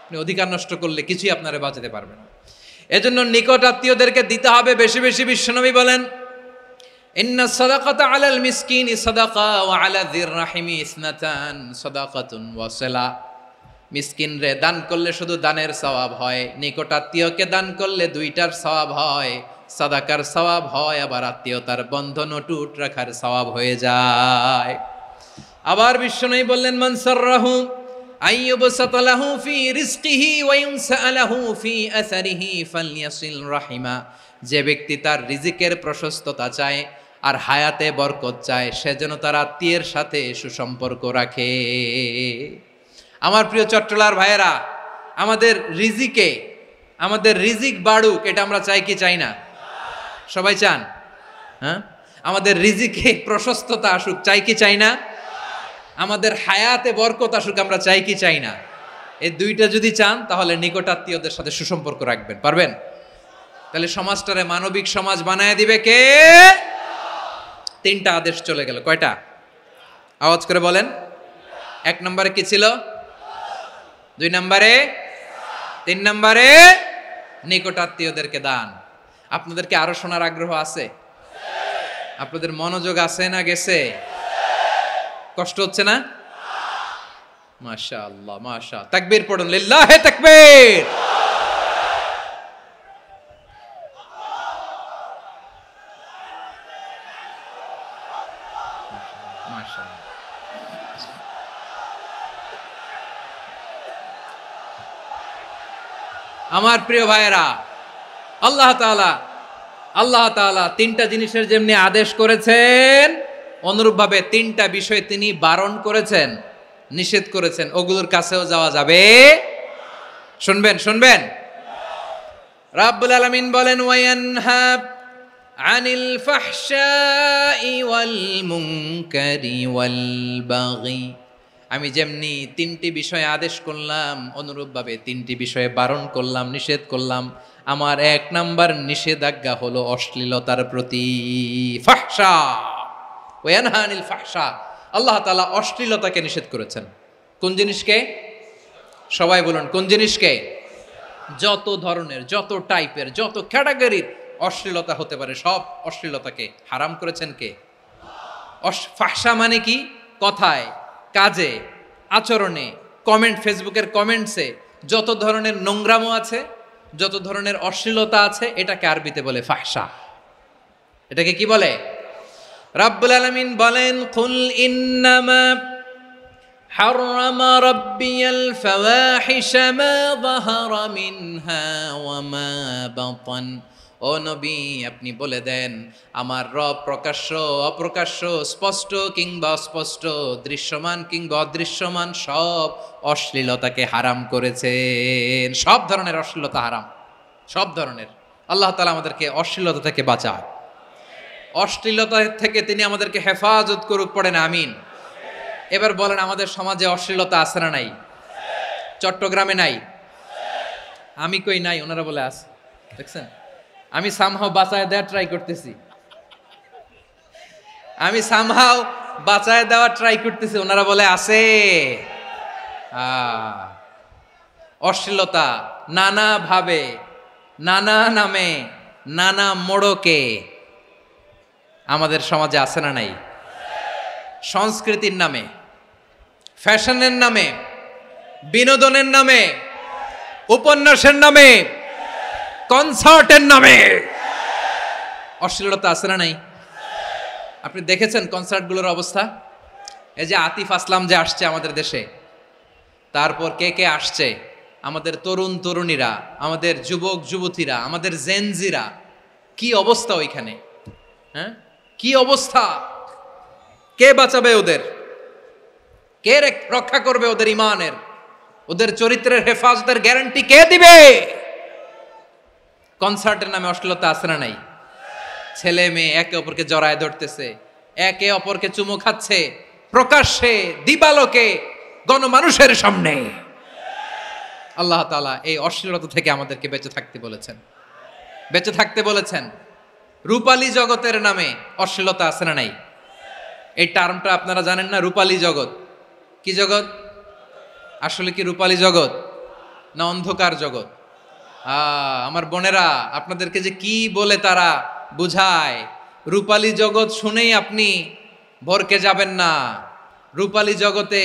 আপনি অধিকার নষ্ট করলে কিছুই আপনারে বাঁচাতে পারবে না। এজন্য নিকট আত্মীয়দেরকে দিতে হবে বেশি বেশি। বিশ্বনবী বলেন ইন্না সাদাকাতা আলাল মিসকিনি সাদাকা ওয়া আলা যির রাহিমি ইসনাতান সাদাকাতুন ওয়া সিলা। মিসকিন রে দান করলে শুধু দানের সওয়াব হয়, নিকট আত্মীয়কে দান করলে 2টার সওয়াব হয়। সাদাকার সওয়াব হয়, আবার আত্মীয়তার বন্ধন অটুট রাখার সওয়াব হয়ে যায়। আবার বিশ্বনবী বললেন মান সাররাহু আইয়ুবসাতা লাহু ফি রিজকিহি ওয়া ইউনসা লাহু ফি আসারিহি ফালইয়াসিল রাহিমা। যে ব্যক্তি তার রিজিকের প্রশস্ততা চায় আর হায়াতে বরকত চায়, সে যেন তার আত্মীয়ের সাথে সুসম্পর্ক রাখে। আমার প্রিয় চট্টলার ভাইয়েরা, আমাদের রিজিক বাড়ুক, এটা আমরা চাই কি চাই না? সবাই চান? হ্যাঁ, আমাদের রিজিকে প্রশস্ততা আসুক, চাই কি চাই না? আমাদের হায়াতে বরকত আসুক, আমরা চাই কি চাই না? এই 2টা যদি চান, তাহলে নিকটাত্মীয়দের সাথে সুসম্পর্ক রাখবেন। পারবেন? তাহলে সমাজটারে মানবিক সমাজ বানায় দিবে কে? 3টা আদেশ চলে গেল। কয়টা? আওয়াজ করে বলেন। 1 নম্বরে কি ছিল? 2 নম্বরে, 3 নম্বরে নিকটাত্মীয়দেরকে দান। আপনাদেরকে আরো শোনার আগ্রহ আছে? আপনাদের মনোযোগ আছে না গেছে? কষ্ট হচ্ছে না? মাশাআল্লাহ, মাশাআল্লাহ। তাকবীর পড়ুন, লিল্লাহে তাকবীর। আমার প্রিয় ভাইয়েরা, আল্লাহ তাআলা 3টা জিনিসের যেমনি আদেশ করেছেন, অনুরূপভাবে 3টা বিষয় তিনি বারণ করেছেন, নিষেধ করেছেন। ওগুলোর কাছেও যাওয়া যাবে। শুনবেন। রাব্বুল আলামিন বলেন ওয়ায়ানহা আনিল ফাহশাই ওয়াল মুনকারি ওয়াল বাগি। আমি যেমনি 3টি বিষয়ে আদেশ করলাম, অনুরূপভাবে 3টি বিষয়ে বারণ করলাম, নিষেধ করলাম। আমার 1 নাম্বার নিষেধাজ্ঞা হলো অশ্লীলতার প্রতি। ফাহশা, ওয়ায়ানহা আনিল ফাহশা, আল্লাহ তাআলা অশ্লীলতাকে নিষেধ করেছেন। কোন জিনিসকে? সবাই বলুন, কোন জিনিসকে? যত ধরনের, যত টাইপের, যত ক্যাটাগরির অশ্লীলতা হতে পারে, সব অশ্লীলতাকে হারাম করেছেন কে? ফাহশা মানে কি? কথায়, কাজে, আচরণে, কমেন্ট, ফেসবুকের কমেন্টসে যত ধরনের নোংরামো আছে, যত ধরনের অশ্লীলতা আছে, এটাকে আরবিতে বলে ফাহশা। এটাকে কি বলে? রাব্বুল আলামিন বলেন, কুল ইন্নামা হাররামা রাব্বিয়াল ফাওয়াহিশা মা যাহারা মিনহা ওয়া মা বাতান। ও নবী, আপনি বলে দেন, আমার রব প্রকাশ্য, অপ্রকাশ্য, স্পষ্ট কিংবা অস্পষ্ট, দৃশ্যমান কিংবা অদৃশ্যমান সব অশ্লীলতাকে হারাম করেছেন। সব ধরনের অশ্লীলতা হারাম, সব ধরনের। আল্লাহ তাআলা আমাদেরকে অশ্লীলতা থেকে বাঁচায়, অশ্লীলতা থেকে তিনি আমাদেরকে হেফাজত করুক, পড়েন আমিন। এবার বলেন, আমাদের সমাজে অশ্লীলতা আছে না নাই? চট্টগ্রামে নাই? আমি কই নাই, ওনারা বলে আছে। দেখছেন, আমি সামহাও বাঁচায় দেওয়ার ট্রাই করতেছি, আমি সামহাও বাঁচায় দেওয়ার ট্রাই করতেছি, ওনারা বলে আছে। অশ্লীলতা নানা ভাবে, নানা নামে, নানা মোড়কে আমাদের সমাজে আছে না নাই? সংস্কৃতির নামে, ফ্যাশনের নামে, বিনোদনের নামে, উপন্যাসের নামে, কনসার্টের নামে অশ্লীলতা আছে না নাই? আপনি দেখেছেন কনসার্টগুলোর অবস্থা? এই যে আতিফ আসলাম যে আসছে আমাদের দেশে, তারপর কে কে আসছে, আমাদের তরুণ তরুণীরা, আমাদের যুবক যুবতীরা, আমাদের জেনজিরা, কি অবস্থা ওইখানে? হ্যাঁ, কি অবস্থা? কে বাঁচাবে ওদের? কে রক্ষা করবে ওদের ইমানের, ওদের চরিত্রের হেফাজতের গ্যারান্টি কে দিবে? কনসার্টের নামে অশ্লীলতা আছে না নাই? ছেলে মেয়ে একে অপরকে জড়ায় ধরতেছে, একে অপরকে চুমু খাচ্ছে, প্রকাশ্যে, দিবালোকে, গণমানুষের সামনে। আল্লাহ তাআলা এই অশ্লীলতা থেকে আমাদেরকে বেঁচে থাকতে বলেছেন, বেঁচে থাকতে বলেছেন। রূপালী জগতের নামে অশ্লীলতা আছে না নাই? এই টার্মটা আপনারা জানেন না? রূপালী জগৎ কি জগৎ? আসলে কি রূপালী জগৎ না অন্ধকার জগৎ? আমার বোনেরা, আপনাদেরকে যে কি বলে তারা বুঝায়, রূপালী জগৎ শুনেই আপনি ভরকে যাবেন না। রূপালী জগতে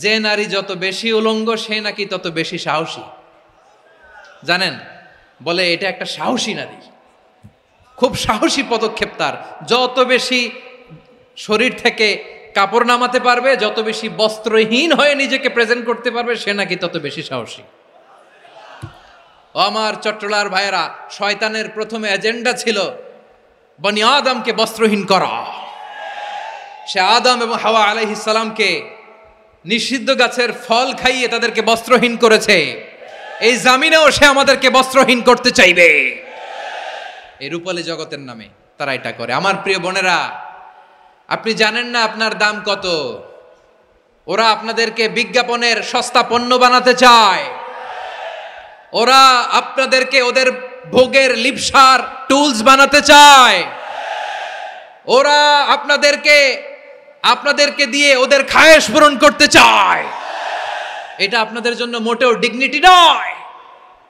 যে নারী যত বেশি উলঙ্গ, সে নাকি তত বেশি সাহসী। জানেন, বলে এটা একটা সাহসী নারী, খুব সাহসী পদক্ষেপ তার। যত বেশি শরীর থেকে কাপড় নামাতে পারবে, যত বেশি বস্ত্রহীন হয়ে নিজেকে প্রেজেন্ট করতে পারবে, সে নাকি তত বেশি সাহসী। ও আমার চট্টলার ভাইয়েরা, শয়তানের প্রথম এজেন্ডা ছিল বনি আদমকে বস্ত্রহীন করা। সে আদম এবং হাওয়া আলাইহিস সালামকে নিষিদ্ধ গাছের ফল খাইয়ে তাদেরকে বস্ত্রহীন করেছে। এই জামিনেও সে আমাদেরকে বস্ত্রহীন করতে চাইবে। এই রূপালী জগতের নামে তারা এটা করে। আমার প্রিয় বোনেরা, আপনি জানেন না আপনার দাম কত? ওরা আপনাদেরকে বিজ্ঞাপনের সস্তা পণ্য বানাতে চায়। ওরা আপনাদেরকে ওদের ভোগের লিপসার টুলস বানাতে চায়। ওরা আপনাদেরকে দিয়ে ওদের খায়েশ পূরণ করতে চায়। এটা আপনাদের জন্য মোটেও ডিগনিটি নয়,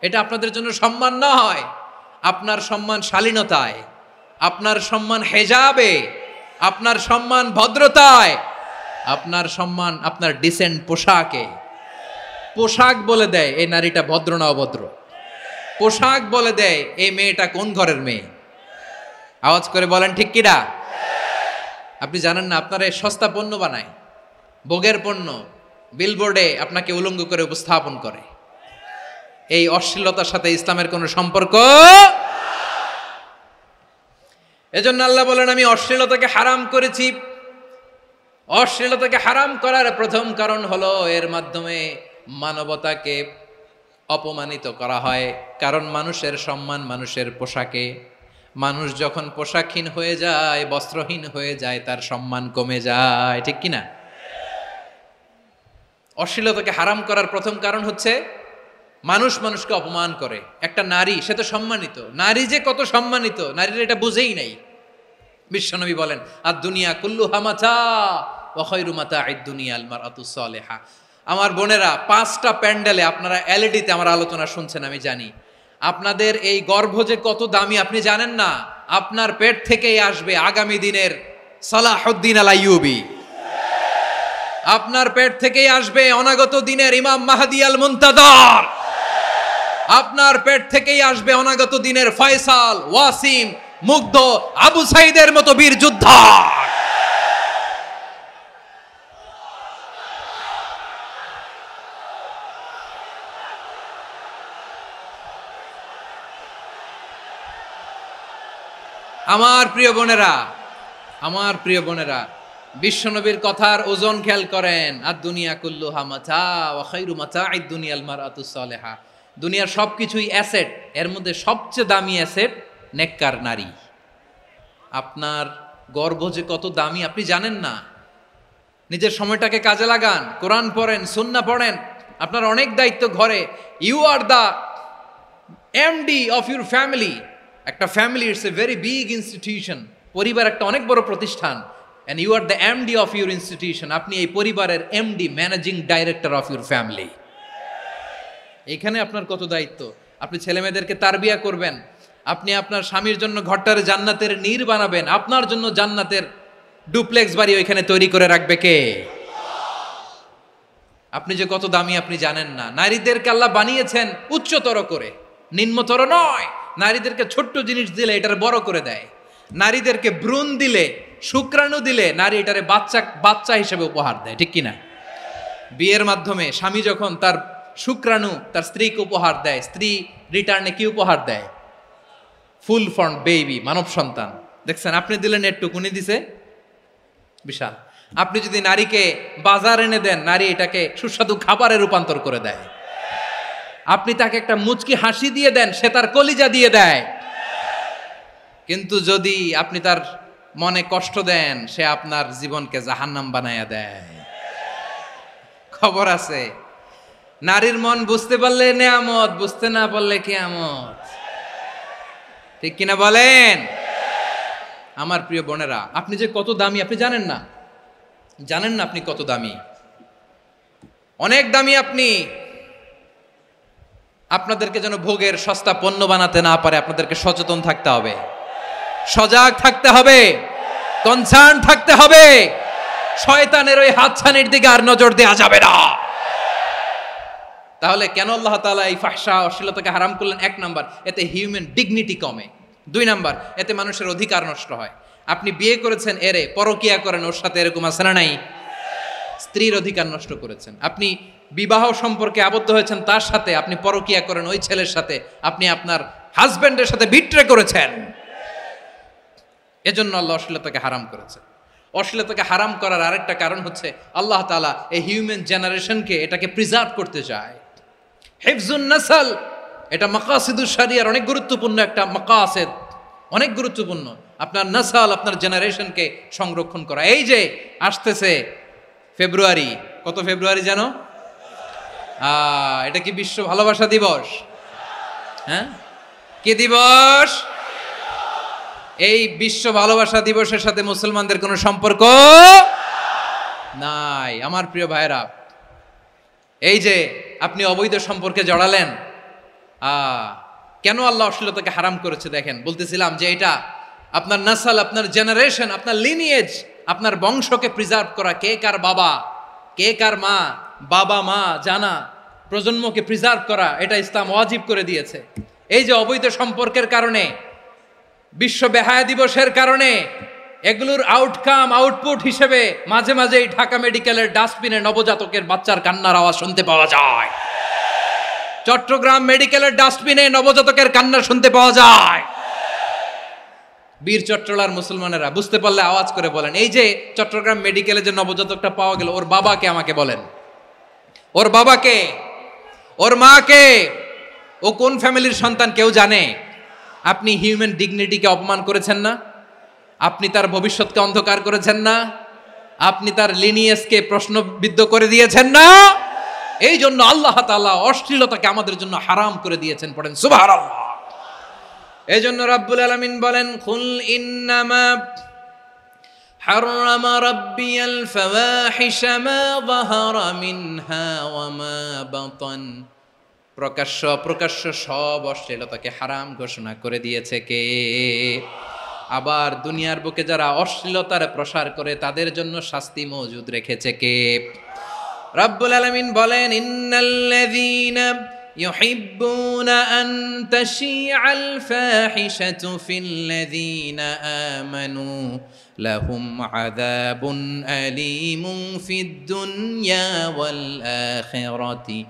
এটা আপনাদের জন্য সম্মান নয়। আপনার সম্মান শালীনতায়, আপনার সম্মান হেজাবে, আপনার সম্মান ভদ্রতায়, আপনার সম্মান আপনার ডিসেন্ট পোশাকে। পোশাক বলে দেয় এই নারীটা ভদ্র না অভদ্র। পোশাক বলে দেয় এই মেয়েটা কোন ঘরের মেয়ে। আওয়াজ করে বলেন ঠিক কিনা? আপনি জানেন না, আপনারা সস্তা পণ্য বানায়, ভোগের পণ্য, বিলবোর্ডে আপনাকে উলঙ্গ করে উপস্থাপন করে। এই অশ্লীলতার সাথে ইসলামের কোনো সম্পর্ক। এজন্য আল্লাহ বলেন, আমি অশ্লীলতাকে হারাম করেছি। অশ্লীলতাকে হারাম করার প্রথম কারণ হলো এর মাধ্যমে মানবতাকে অপমানিত করা হয়। কারণ মানুষের সম্মান মানুষের পোশাকে। মানুষ যখন পোশাকহীন হয়ে যায়, বস্ত্রহীন হয়ে যায়, তার সম্মান কমে যায়। ঠিক কিনা? অশ্লীলতাকে হারাম করার প্রথম কারণ হচ্ছে মানুষ মানুষকে অপমান করে। একটা নারী, সে তো সম্মানিত, নারী যে কত সম্মানিত নারীর এটা বুঝেই নাই। বিশ্বনবী বলেন, আর দুনিয়া কুল্লুহা মাতা ওয়া খায়রু মাতা'আদ দুনিয়া আল মারআতুস সালিহা। আমার বোনেরা, 5টা প্যান্ডেলে আপনারা এলইডিতে আমার আলোচনা শুনছেন, আমি জানি। আপনাদের এই গর্ভ যে কত দামি আপনি জানেন না। আপনার পেট থেকেই আসবে আগামী দিনের সালাহুদ্দিন আল আইয়ুবী। আপনার পেট থেকেই আসবে অনাগত দিনের ইমাম মাহদী আল মুনতাজার। আপনার পেট থেকেই আসবে অনাগত দিনের ফয়সাল, ওয়াসিম, মুগ্ধ, আবু সাইদের মতো বীর যোদ্ধা। আমার প্রিয় বোনেরা, আমার প্রিয় বোনেরা, বিশ্বনবীর কথার ওজন খেয়াল করেন। আর দুনিয়া কুল্লুহা মাতা ওয়া খায়রু মাতা'আদ দুনিয়াল মারআতুস সালিহা। দুনিয়ার সবকিছুই অ্যাসেট, এর মধ্যে সবচেয়ে দামি অ্যাসেট নেককার নারী। আপনার গর্ভ যে কত দামি আপনি জানেন না। নিজের সময়টাকে কাজে লাগান, কোরআন পড়েন, সুন্নাহ পড়েন। আপনার অনেক দায়িত্ব ঘরে। You are the MD of your family. একটা family it's a very big institution. পরিবার একটা অনেক বড় প্রতিষ্ঠান। And you are the MD of your institution. আপনি এই পরিবারের MD, managing director of your family. এখানে আপনার কত দায়িত্ব। আপনি ছেলে মেয়েদেরকে তারবিয়া করবেন, আপনি আপনার স্বামীর জন্য ঘরটারে জান্নাতের নীর বানাবেন, আপনার জন্য জান্নাতের ডুপ্লেক্স বাড়ি ওইখানে তৈরি করে রাখবে কে? আপনি যে কত দামি আপনি জানেন না। নারীদেরকে আল্লাহ বানিয়েছেন উচ্চতর করে, নিম্নতর নয়। নারীদেরকে ছোট্ট জিনিস দিলে এটারে বড় করে দেয়। নারীদেরকে ভ্রূণ দিলে, শুক্রাণু দিলে নারী এটারে বাচ্চা হিসেবে উপহার দেয়, ঠিক কিনা? বিয়ের মাধ্যমে স্বামী যখন তার শুক্রাণু তার স্ত্রীকে উপহার দেয়, স্ত্রী রিটার্নে কি উপহার দেয়? ফুল ফর্ম বেবি, মানব সন্তান। দেখছেন, আপনি দিলেন একটু, উনি দিছে বিশাল। আপনি যদি নারীকে বাজার এনে দেন, নারী এটাকে সুস্বাদু খাবারে রূপান্তর করে দেয়। আপনি তাকে একটা মুচকি হাসি দিয়ে দেন, সে তার কলিজা দিয়ে দেয়। কিন্তু যদি আপনি তার মনে কষ্ট দেন, সে আপনার জীবনকে জাহান্নাম বানায়া দেয়। খবর আছে, নারীর মন বুঝতে পারলে নেয়ামত, বুঝতে না পারলে কিয়ামত। ঠিক কিনা বলেন? আমার প্রিয় বোনেরা, আপনি যে কত দামি আপনি জানেন না। জানেন না আপনি কত দামি, অনেক দামি আপনি। আপনাদেরকে যেন ভোগের সস্তা পণ্য বানাতে না পারে, আপনাদেরকে সচেতন থাকতে হবে, সজাগ থাকতে হবে, কনসার্ন থাকতে হবে। শয়তানের ওই হাতছানির দিকে আর নজর দেওয়া যাবে না। তাহলে কেন আল্লাহ তাআলা এই ফাহশা, অশ্লীলতাকে হারাম করলেন? 1 নাম্বার, এতে হিউম্যান ডিগনিটি কমে। 2 নাম্বার, এতে মানুষের অধিকার নষ্ট হয়। আপনি বিয়ে করেছেন, এরে পরকিয়া করেন, ওর সাথে এরকম আছে না নাই? স্ত্রীর অধিকার নষ্ট করেছেন। আপনি বিবাহ সম্পর্কে আবদ্ধ হয়েছেন তার সাথে, আপনি পরকিয়া করেন ওই ছেলের সাথে, আপনি আপনার হাজবেন্ডের সাথে বিট্রে করেছেন। এজন্য আল্লাহ অশ্লীলতাকে হারাম করেছেন। অশ্লীলতাকে হারাম করার আরেকটা কারণ হচ্ছে আল্লাহ তাআলা এই হিউম্যান জেনারেশনকে এটাকে প্রিজার্ভ করতে চায়। হিফজুন নাসল, এটা মাকাসিদুশ শরিয়ার অনেক গুরুত্বপূর্ণ একটা মাকাসিদ, অনেক গুরুত্বপূর্ণ। আপনার নাসাল, আপনার জেনারেশনকে সংরক্ষণ করা। এই যে আসতেছে ফেব্রুয়ারি, কত ফেব্রুয়ারি জানো? এটা কি বিশ্ব ভালোবাসা দিবস? হ্যাঁ, কি দিবস? এই বিশ্ব ভালোবাসা দিবসের সাথে মুসলমানদের কোনো সম্পর্ক নাই। আমার প্রিয় ভাইরা, এই যে আপনি অবৈধ সম্পর্কে জড়ালেন, কেন আল্লাহ অশ্লীলতাকে হারাম করেছে দেখেন। বলতেছিলাম যে এটা আপনার নাসাল, আপনার জেনারেশন, আপনার লিনিয়েজ, আপনার বংশকে প্রিজার্ভ করা। কে কার বাবা, কে কার মা, বাবা মা জানা, প্রজন্মকে প্রিজার্ভ করা, এটা ইসলাম ওয়াজিব করে দিয়েছে। এই যে অবৈধ সম্পর্কের কারণে, বিশ্ব বেহায়া দিবসের কারণে, এগুলোর আউটকাম, আউটপুট হিসেবে মাঝে মাঝে এই ঢাকা মেডিকেলের ডাস্টবিনে নবজাতকের বাচ্চার কান্নার আওয়াজ শুনতে পাওয়া যায়। চট্টগ্রাম মেডিকেলের ডাস্টবিনে নবজাতকের কান্না শুনতে পাওয়া যায়। বীর চট্টলার মুসলমানেরা বুঝতে পারলে আওয়াজ করে বলেন, এই যে চট্টগ্রাম মেডিকেলে যে নবজাতকটা পাওয়া গেল, ওর বাবাকে আমাকে বলেন, ওর বাবাকে, ওর মাকে, ও কোন ফ্যামিলির সন্তান কেউ জানে? আপনি হিউম্যান ডিগনিটিকে অপমান করেছেন না? আপনি তার ভবিষ্যৎকে অন্ধকার করেছেন না? আপনি তার লিনিয়েজকে প্রশ্নবিদ্ধ করে দিয়েছেন না? এই জন্য আল্লাহ তাআলা অশ্লীলতাকে আমাদের জন্য হারাম করে দিয়েছেন। পড়েন সুবহানাল্লাহ। এই জন্য রাব্বুল আলামিন বলেন, কুল ইন্নামা হারামা রাব্বিয়াল ফাওয়াহিশা মা যাহারা মিনহা ওয়া মা বাতান। প্রকাশ্য অপ্রকাশ্য সব অশ্লীলতাকে হারাম ঘোষণা করে দিয়েছে কে? আবার দুনিয়ার বুকে যারা অশ্লীলতার প্রসার করে তাদের জন্য শাস্তি মজুদ রেখেছে কে? রব্বুল আলামিন বলেন, ইন্নাল্লাযীনা ইউহিব্বুনা আন তাশিআল ফাহিশাতু ফিল্লাযীনা আমানু লাহুম আযাবুন আলীমুন ফিদ দুনিয়া ওয়াল আখিরাতি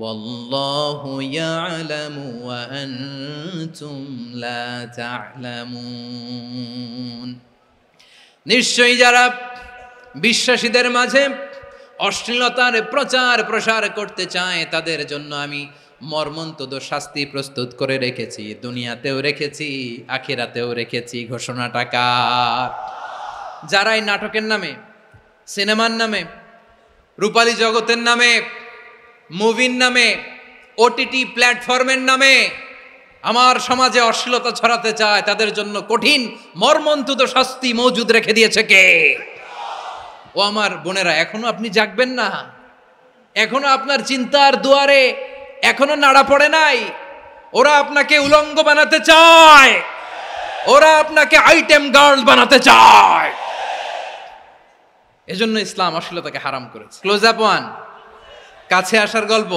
ওয়াল্লাহু ইয়ালামু ওয়া আনতুম লা তা'লামুন। নিশ্চয়ই যারা বিশ্বাসীদের মাঝে অশ্লীলতার প্রচার প্রসার করতে চায় তাদের জন্য আমি মর্মন্তুদ শাস্তি প্রস্তুত করে রেখেছি, দুনিয়াতেও রেখেছি, আখিরাতেও রেখেছি। ঘোষণাটা কার? যারা এই নাটকের নামে, সিনেমার নামে, রূপালী জগতের নামে, মুভির নামে, ওটিটি প্ল্যাটফর্মের নামে আমার সমাজে অশ্লীলতা ছড়াতে চায় তাদের জন্য কঠিন মর্মন্তুদ শাস্তি মজুদ রেখে দিয়েছে কে? ও আমার বোনেরা, এখনো আপনি জাগবেন না? এখনো আপনার চিন্তার দুয়ারে এখনো নাড়া পড়ে নাই? ওরা আপনাকে উলঙ্গ বানাতে চায়, ওরা আপনাকে আইটেম গার্ল বানাতে চায়। এজন্য ইসলাম অশ্লীলতাকে হারাম করেছে। ক্লোজ আপ ওয়ান, কাছে আসার গল্প।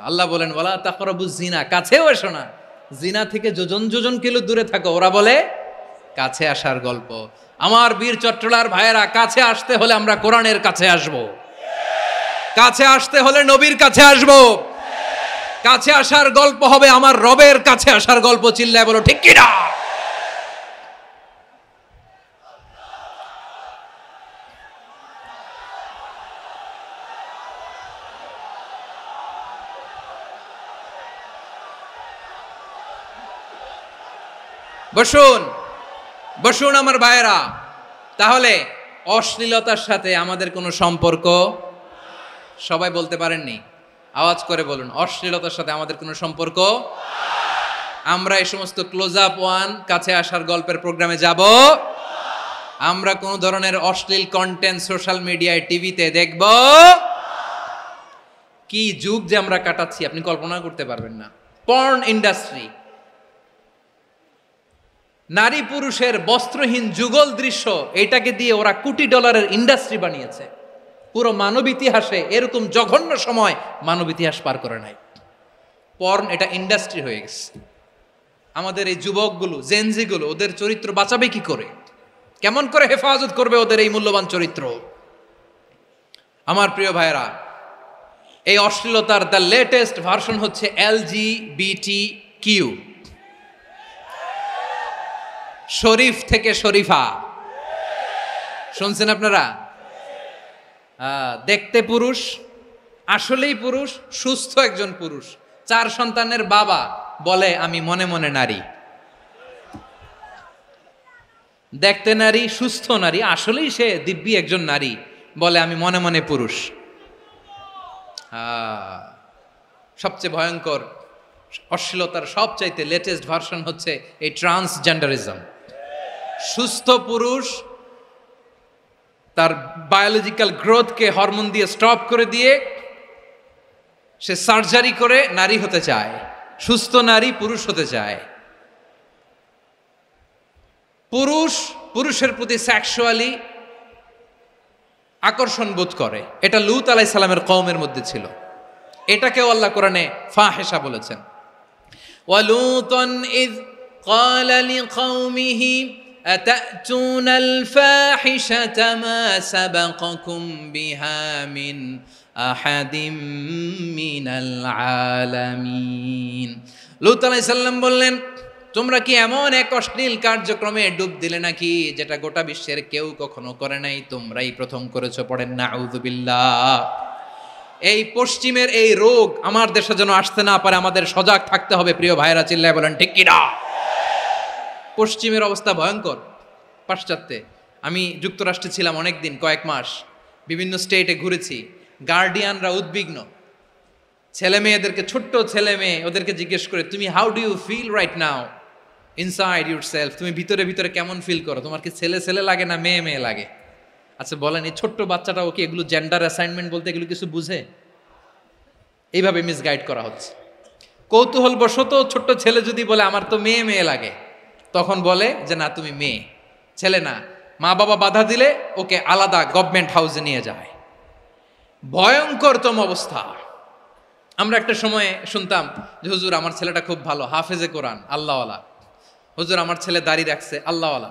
আল্লাহ বলেন, ওয়ালা তাকরাবুজ জিনা, কাছেও এসো না, জিনা থেকে যোজন যোজন কিলো দূরে থাকো। ওরা বলে কাছে আসার গল্প। আমার বীর চট্টলার ভাইয়েরা, কাছে আসতে হলে আমরা কোরআনের কাছে আসব, কাছে আসতে হলে নবীর কাছে আসব, কাছে আসার গল্প হবে আমার রবের কাছে আসার গল্প। চিল্লায় বলো ঠিক কি না? বসুন বসুন আমার ভাইয়েরা। তাহলে অশ্লীলতার সাথে আমাদের কোনো সম্পর্ক? সবাই বলতে পারেননি, আওয়াজ করে বলুন, অশ্লীলতার সাথে আমাদের কোনো সম্পর্ক? আমরা এই সমস্ত ক্লোজ আপ ওয়ান, কাছে আসার গল্পের প্রোগ্রামে যাব? আমরা কোন ধরনের অশ্লীল কন্টেন্ট সোশ্যাল মিডিয়ায়, টিভিতে দেখব? কি যুগ যে আমরা কাটাচ্ছি আপনি কল্পনা করতে পারবেন না। পর্ন ইন্ডাস্ট্রি, নারী পুরুষের বস্ত্রহীন যুগল দৃশ্য, এটাকে দিয়ে ওরা কোটি ডলারের ইন্ডাস্ট্রি বানিয়েছে। পুরো মানব ইতিহাসে এরকম জঘন্য সময় মানব ইতিহাস পার করে নাই। পর্ন এটা ইন্ডাস্ট্রি হয়ে গেছে। আমাদের এই যুবকগুলো, জেনজিগুলো, ওদের চরিত্র বাঁচাবে কি করে? কেমন করে হেফাজত করবে ওদের এই মূল্যবান চরিত্র? আমার প্রিয় ভাইয়েরা, এই অশ্লীলতার দ্য লেটেস্ট ভার্সন হচ্ছে LGBTQ, শরীফ থেকে শরীফা। শুনছেন আপনারা? দেখতে পুরুষ, আসলেই পুরুষ, সুস্থ একজন পুরুষ, 4 সন্তানের বাবা, বলে আমি মনে মনে নারী। দেখতে নারী, সুস্থ নারী, আসলেই সে দিব্যি একজন নারী, বলে আমি মনে মনে পুরুষ। সবচেয়ে ভয়ঙ্কর অশ্লীলতার সবচাইতে লেটেস্ট ভার্সন হচ্ছে এই ট্রান্সজেন্ডারিজম। সুস্থ পুরুষ তার বায়োলজিক্যাল গ্রোথকে হরমোন দিয়ে স্টপ করে দিয়ে সে সার্জারি করে নারী হতে চায়, সুস্থ নারী পুরুষ হতে চায়। পুরুষ পুরুষের প্রতি সেক্সুয়ালি আকর্ষণ বোধ করে, এটা লূত আলাইহিস সালামের কওমের মধ্যে ছিল। এটাকেও আল্লাহ কোরআনে ফাহিশা বলেছেন। ওয়ালুতান ইয ক্বালা লিকাওমিহি আতাতুনাল ফাহিশাতা মা সাবাকাকুম বিহা মিন আহাদিম মিনাল আলামিন। লূত আলাইহিস সালাম বললেন, তোমরা কি এমন এক অশ্লীল কার্যক্রমে ডুব দিলে নাকি যেটা গোটা বিশ্বের কেউ কখনো করে নাই, তোমরাই প্রথম করেছো। পড়েন নাউযুবিল্লাহ। এই পশ্চিমের এই রোগ আমার দেশে যেন আসতে না পারে, আমাদের সজাগ থাকতে হবে। প্রিয় ভাইরা, চিল্লায় বলেন ঠিক কি না? পশ্চিমের অবস্থা ভয়ঙ্কর। পাশ্চাত্যে, আমি যুক্তরাষ্ট্রে ছিলাম অনেকদিন, কয়েক মাস, বিভিন্ন স্টেটে ঘুরেছি। গার্ডিয়ানরা উদ্বিগ্ন, ছেলে মেয়েদেরকে, ছোট্ট ছেলে মেয়ে, ওদেরকে জিজ্ঞেস করে, তুমি how do you feel right now inside yourself? তুমি ভিতরে ভিতরে কেমন ফিল করো? তোমার কি ছেলে ছেলে লাগে না মেয়ে মেয়ে লাগে? আচ্ছা বলেন, এই ছোট্ট বাচ্চাটাও কি এগুলো জেন্ডার অ্যাসাইনমেন্ট বলতে এগুলো কিছু বুঝে? এইভাবে মিসগাইড করা হচ্ছে। কৌতূহল বশত ছোট্ট ছেলে যদি বলে আমার তো মেয়ে মেয়ে লাগে, তখন বলে যে না তুমি মেয়ে, ছেলে না। মা বাবা বাধা দিলে ওকে আলাদা গভর্নমেন্ট হাউসে নিয়ে যায়। ভয়ঙ্করতম অবস্থা। আমরা একটা সময়ে শুনতাম যে হুজুর আমার ছেলেটা খুব ভালো, হাফেজে কোরআন, আল্লাহওয়ালা। হুজুর আমার ছেলে দাড়ি রাখছে, আল্লাহওয়ালা।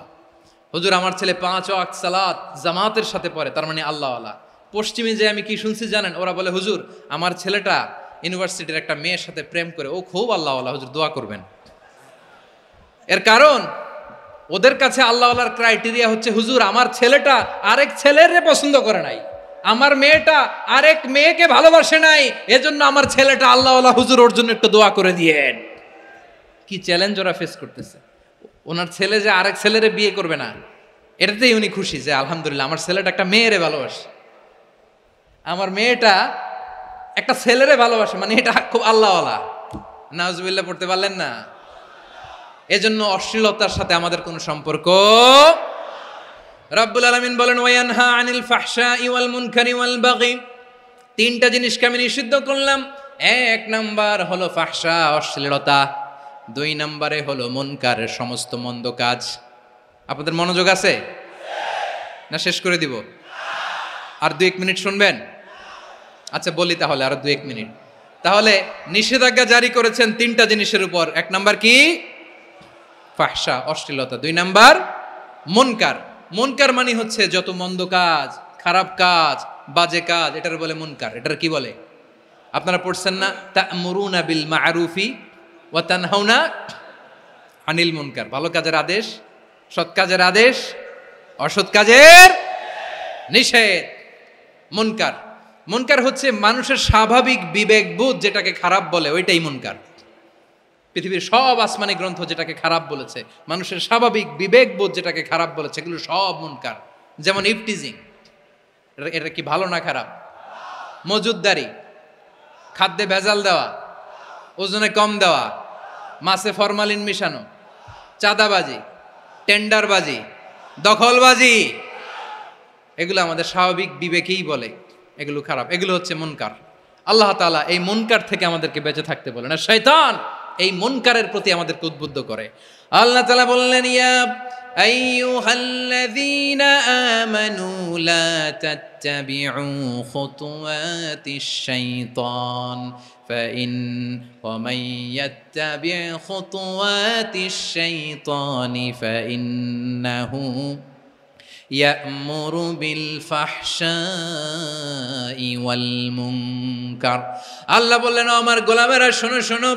হুজুর আমার ছেলে 5 ওয়াক্ত সালাত জামাতের সাথে পড়ে, তার মানে আল্লাহওয়ালা। পশ্চিমে যে আমি কি শুনছি জানেন? ওরা বলে হুজুর আমার ছেলেটা ইউনিভার্সিটির একটা মেয়ের সাথে প্রেম করে, ও খুব আল্লাহওয়ালা, হুজুর দোয়া করবেন। এর কারণ ওদের কাছে আল্লাহওয়ালার ক্রাইটেরিয়া হচ্ছে হুজুর আমার ছেলেটা আরেক ছেলের পছন্দ করে নাই, আমার মেয়েটা আরেক মেয়েকে ভালোবাসে নাই, এজন্য আমার ছেলেটা আল্লাহওয়ালা, হুজুর ওর জন্য একটু দোয়া করে দিয়েন। কি চ্যালেঞ্জ ওরা ফেস করতেছে। ওনার ছেলে যে আরেক ছেলেরে বিয়ে করবে না, এটাতেই উনি খুশি যে আলহামদুলিল্লাহ আমার ছেলেটা একটা মেয়েরে ভালোবাসে, আমার মেয়েটা একটা ছেলেরে ভালোবাসে, মানে এটা খুব আল্লাহওয়ালা। নাউজুবিল্লাহ পড়তে পারলেন না? এজন্য অশ্লীলতার সাথে আমাদের কোনো সম্পর্ক। রব্বুল আলামিন বলেন ওয়ায়ানহা আনিল ফাহশাই ওয়াল মুনকারি ওয়াল বাগি, তিনটা জিনিসকে আমি নিষিদ্ধ করলাম। এক নাম্বার হলো ফাহশা, অশ্লীলতা। 2 নম্বরে হলো মুনকার, সমস্ত মন্দ কাজ। আপনাদের মনোযোগ আছে না? শেষ করে দিব? আর 2-1 মিনিট শুনবেন? আচ্ছা বলি তাহলে, আর 2-1 মিনিট। তাহলে নিষেধাজ্ঞা জারি করেছেন 3টা জিনিসের উপর। 1 নাম্বার কি? ফাহশা, অশ্লীলতা। 2 নাম্বার মুনকার। মুনকার মানে হচ্ছে যত মন্দ কাজ, খারাপ কাজ, বাজে কাজ, এটার বলে মুনকার। এটার কি বলে? আপনারা পড়ছেন না তা'মুরুনা বিল মা'রুফি ওয়া তানহাউনা আনিল মুনকার। ভালো কাজের আদেশ, সৎ কাজের আদেশ, অসৎ কাজের নিষেধ। মুনকার, মুনকার হচ্ছে মানুষের স্বাভাবিক বিবেকবোধ যেটাকে খারাপ বলে, ওইটাই মুনকার। পৃথিবীর সব আসমানি গ্রন্থ যেটাকে খারাপ বলেছে, মানুষের স্বাভাবিক বিবেকবোধ যেটাকে খারাপ বলেছে, এগুলো সব মুনকার। যেমন ইফটিজিং, এটা কি ভালো না খারাপ? মজুদদারি, খাদ্যে ভেজাল দেওয়া, ওজনে কম দেওয়া, মাছে ফরমালিন মিশানো, চাঁদাবাজি, টেন্ডারবাজি, দখলবাজি, এগুলো আমাদের স্বাভাবিক বিবেকেই বলে এগুলো খারাপ, এগুলো হচ্ছে মুনকার। আল্লাহ তাআলা এই মুনকার থেকে আমাদেরকে বেঁচে থাকতে বলেন, আর শয়তান এই মুনকারের প্রতি আমাদেরকে উদ্বুদ্ধ করে। আল্লাহ তাআলা বললেন ইয়া আইয়ুহাল্লাযীনা আমানু লা তাত্তাবিউ খুতুওয়াতিশ শাইতান ফাইন ওয়া মান ইয়াত্তাবি' খুতুওয়াতিশ শাইতানি ফাইন্নাহু ইয়া'মুরু বিল ফাহশাই ওয়াল মুনকার। আল্লাহ বললেন ও আমার গোলামেরা শোনো শোনো,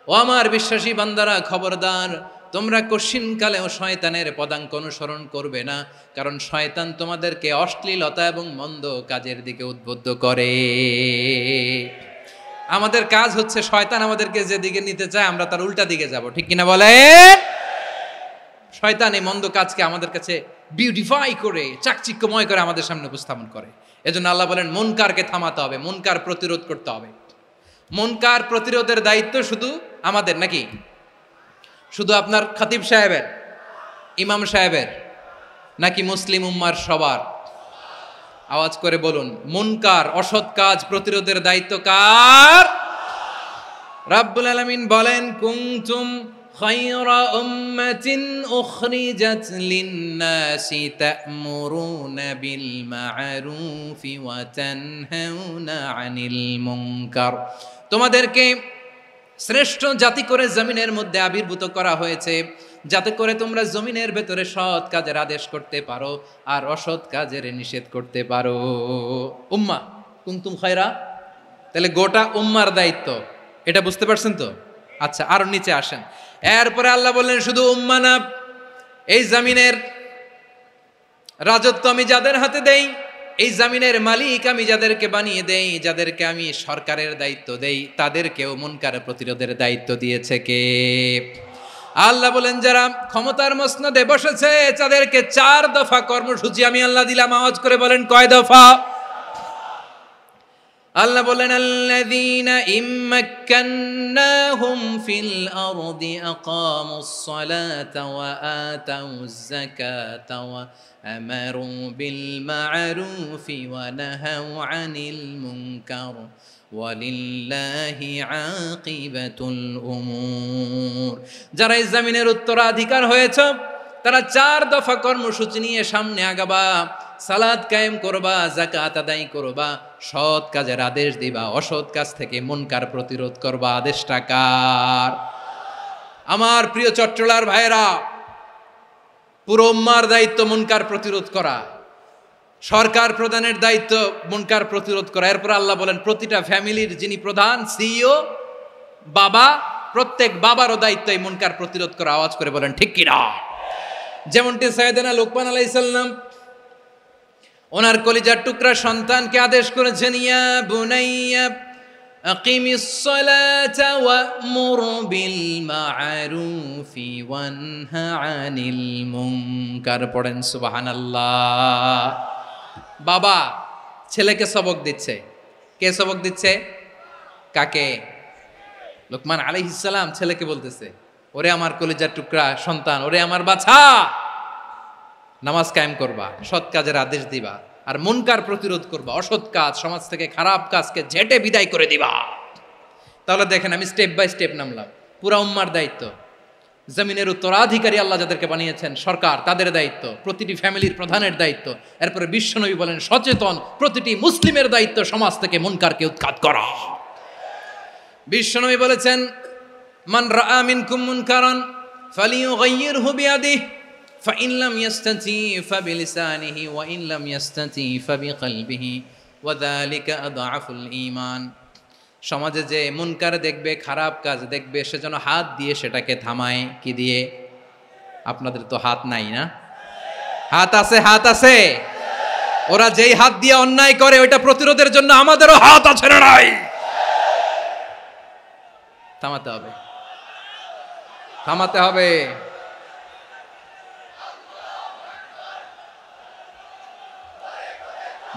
ও আমার বিশ্বাসী বান্দারা খবরদার, তোমরা কশিনকালেও শয়তানের পদাঙ্ক অনুসরণ করবে না, কারণ শয়তান তোমাদেরকে অশ্লীলতা এবং মন্দ কাজের দিকে উদ্বুদ্ধ করে। আমাদের কাজ হচ্ছে শয়তান আমাদেরকে যেদিকে নিতে চায় আমরা তার উল্টা দিকে যাব, ঠিক কিনা বলেন? শয়তান এই মন্দ কাজকে আমাদের কাছে বিউটিফাই করে, চাকচিক্যময় করে আমাদের সামনে উপস্থাপন করে। এজন্য আল্লাহ বলেন মুনকারকে থামাতে হবে, মুনকার প্রতিরোধ করতে হবে। মুনকার প্রতিরোধের দায়িত্ব শুধু আমাদের নাকি? শুধু আপনার খতিব সাহেবের, ইমাম সাহেবের, নাকি মুসলিম উম্মার সবার? আওয়াজ করে বলুন, মুনকার অসৎ কাজ প্রতিরোধের দায়িত্ব কার? রাব্বুল আলামিন বলেন কুনতুম খায়রা উম্মাতিন উখরিজাত লিন-নাসি তা'মুরুনা বিল মা'রুফি ওয়া তানহাউনা আনিল মুনকার। তোমাদেরকে শ্রেষ্ঠ জাতি করে জমিনের মধ্যে আবির্ভূত করা হয়েছে, যাতে করে তোমরা জমিনের ভেতরে সৎ কাজের আদেশ করতে পারো আর অসৎ কাজের নিষেধ করতে পারো। উম্মাহ কুনতুম খায়রা, তাহলে গোটা উম্মার দায়িত্ব, এটা বুঝতে পারছেন তো? আচ্ছা আরো নিচে আসেন। এরপরে আল্লাহ বললেন শুধু উম্মাহ না, এই জমিনের রাজত্ব আমি যাদের হাতে দেই, এই জমিনের মালিক আমি যাদেরকে বানিয়ে দেই, যাদেরকে আমি সরকারের দায়িত্ব দেই, তাদেরকেও মুনকার প্রতিরোধের দায়িত্ব দিয়েছে কে? আল্লাহ বলেন যারা ক্ষমতার মসনদে বসেছে তাদেরকে 4 দফা কর্মসূচি আমি আল্লাহ দিলাম। আওয়াজ করে বলেন কয় দফা? আল্লাহ বলেন আল্লাযীনা ইম্মাক্কান্নাহুম ফিল আরদি আকামুস সালাতা ওয়া আতাউয যাকাতা ওয়া আমারু বিল মা'রুফি ওয়া নাহাউ আনিল মুনকার ওয়ালিল্লাহি আকিবাতুল উমুর। যারা এই জমিনের উত্তরাধিকার হয়েছে তারা 4 দফা কর্মসূচি নিয়ে সামনে আগাবা। সালাত কায়েম করবা, যাকাত আদায় করবা, সৎ কাজের আদেশ দিবা, অসৎ কাজ থেকে মুনকার প্রতিরোধ করবা। আদেশটা কার? আমার প্রিয় চট্টলার ভাইরা, পুরো উম্মার দায়িত্ব মুনকার প্রতিরোধ করা, সরকার প্রধানের দায়িত্ব মুনকার প্রতিরোধ করা। এরপর আল্লাহ বলেন প্রতিটা ফ্যামিলির যিনি প্রধান সিইও বাবা, প্রত্যেক বাবারও দায়িত্ব এই মুনকার প্রতিরোধ করা। আওয়াজ করে বলেন ঠিক কিনা? যেমনটি সাইয়েদনা লুকমান আলাইহিস সালাম ওনার কলিজার টুকরা সন্তানকে আদেশ করেছেন, ইয়া বুনাইয়া আকিমিস সালাতা ওয়া'মুর বিল মা'রুফি ওয়ানহা আনিল মুনকার। পড়েন সুবহানাল্লাহ। বাবা ছেলেকে সবক দিচ্ছে। কে সবক দিচ্ছে? কাকে? লুকমান আলাইহিস সালাম ছেলেকে বলতেছে, ওরে আমার কলিজার টুকরা সন্তান, ওরে আমার বাছা, নামাজ কায়েম করবা, সৎ কাজের আদেশ দিবা, আর মুনকার প্রতিরোধ করবা, অসৎ কাজ সমাজ থেকে খারাপ কাজকে ঝেঁটে বিদায় করে দিবা। তাহলে দেখেন আমি স্টেপ বাই স্টেপ নামলাম। পুরা উম্মার দায়িত্ব, জমিনের উত্তরাধিকারী আল্লাহ যাদেরকে বানিয়েছেন সরকার, তাদের দায়িত্ব, প্রতিটি ফ্যামিলির প্রধানের দায়িত্ব। এরপরে বিশ্বনবী বলেন সচেতন প্রতিটি মুসলিমের দায়িত্ব সমাজ থেকে মুনকারকে উৎখাত করা। বিশ্বনবী বলেছেন, মান রাআ মিনকুম মুনকারান ফালিয়ুগাইয়িরহু বিয়াদিহি ফাইন লাম ইয়াস্তাতি ফাবিলিসানিহি ওয়া ইন লাম ইয়াস্তাতি ফাবিকলবিহি ওয়া যালিকা আযআফুল ঈমান। সমাজে যে মুনকার দেখবে, খারাপ কাজ দেখবে, সেজন্য হাত দিয়ে সেটাকে থামায়। কি দিয়ে? আপনাদের তো হাত নাই না? হাত আছে, হাত আছে। ওরা যেই হাত দিয়ে অন্যায় করে ওইটা প্রতিরোধের জন্য আমাদেরও হাত আছে না নাই? থামাতে হবে, থামাতে হবে।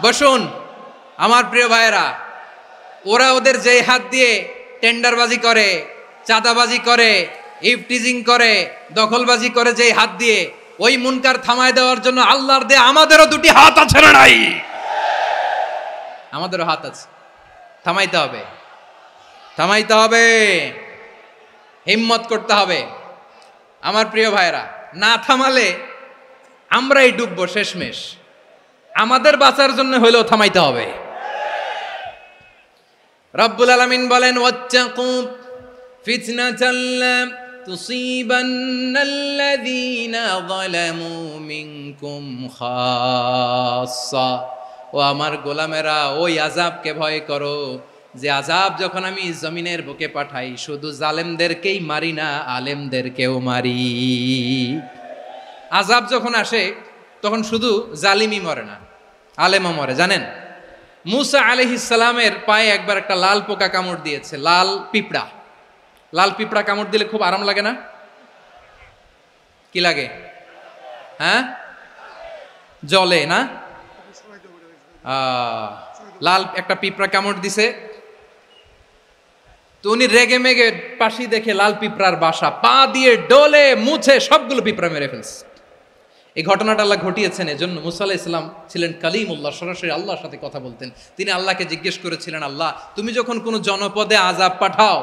বসুন আমার প্রিয় ভাইয়েরা, ওরা ওদের যেই হাত দিয়ে টেন্ডারবাজি করে, চাঁদাবাজি করে, ইফটিজিং করে, দখলবাজি করে, যেই হাত দিয়ে, ওই মুনকার থামায় দেওয়ার জন্য আল্লাহর দেয়া আমাদেরও দুটি হাত আছে না নাই? আমাদেরও হাত আছে। থামাইতে হবে, থামাইতে হবে, হিম্মত করতে হবে। আমার প্রিয় ভাইরা, না থামালে আমরাই ডুববো শেষমেশ। আমাদের বাঁচার জন্য হইলেও থামাইতে হবে। রব্বুল আলামিন বলেন, ওয়াত্তাকু ফিতনাতাল লা তুসিবান্নাল্লাযীনা যালামু মিনকুম খাসসা। ও আমার গোলামেরা, ওই আযাবকে ভয় করো যে আযাব যখন আমি জমিনের বুকে পাঠাই শুধু জালেমদেরকেই মারি না, আলেমদেরকেও মারি। আযাব যখন আসে তখন শুধু জালিমই মরে না, আলেমও মরে। জানেন মুসা আলাইহিস সালামের পায়ে একবার একটা লাল পোকা কামড় দিয়েছে, লাল পিঁপড়া। লাল পিঁপড়া কামড় দিলে খুব আরাম লাগে না? কি লাগে? হ্যাঁ, জলে না? লাল একটা পিঁপড়া কামড় দিছে, তো উনি রেগে মেগে পাশি দেখে লাল পিঁপড়ার বাসা, পা দিয়ে ডলে মুছে সবগুলো পিঁপড়া মেরে ফেলছে। এই ঘটনাটা আল্লাহ ঘটিয়েছেন এজন্য। মুসা আলাইহিস সালাম ছিলেন কালিমুল্লাহ, সরাসরি আল্লাহর সাথে কথা বলতেন। তিনি আল্লাহকে জিজ্ঞেস করেছিলেন, আল্লাহ তুমি যখন কোনো জনপদে আযাব পাঠাও,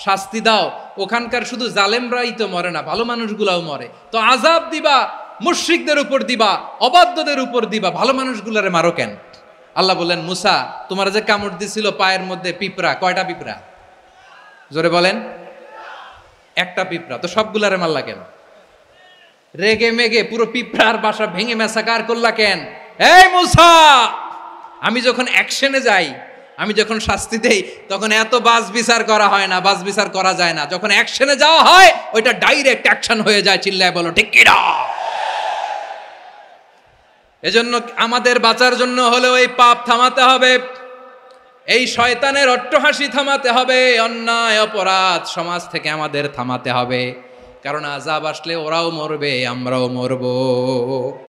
শাস্তি দাও, ওখানকার শুধু জালেমরাই তো মরে না, ভালো মানুষগুলাও মরে, তো আযাব দিবা মুশরিকদের উপর দিবা, অবাধ্যদের উপর দিবা, ভালো মানুষগুলারে মারো কেন? আল্লাহ বললেন, মুসা তোমার যে কামড় দিছিল পায়ের মধ্যে পিঁপড়া, কয়টা পিঁপড়া? জোরে বলেন। একটা পিঁপড়া, তো সবগুলারে মারলা কেন? রেগে মেগে পুরো পিঁপড়ার বাসা ভেঙে মেসাকার করলা কেন? এই মুসা, আমি যখন অ্যাকশনে যাই, আমি যখন শাস্তি দেই, তখন এত বাস বিচার করা হয় না, বাস বিচার করা যায় না। যখন অ্যাকশনে যাওয়া হয় ওইটা ডাইরেক্ট অ্যাকশন হয়ে যায়। চিল্লায় বলো ঠিক কিনা? এজন্য আমাদের বাঁচার জন্য হলেও এই পাপ থামাতে হবে, এই শয়তানের অট্টহাসি থামাতে হবে, অন্যায় অপরাধ সমাজ থেকে আমাদের থামাতে হবে। কারণ আযাব আসলে ওরাও মরবে, আমরাও মরবো।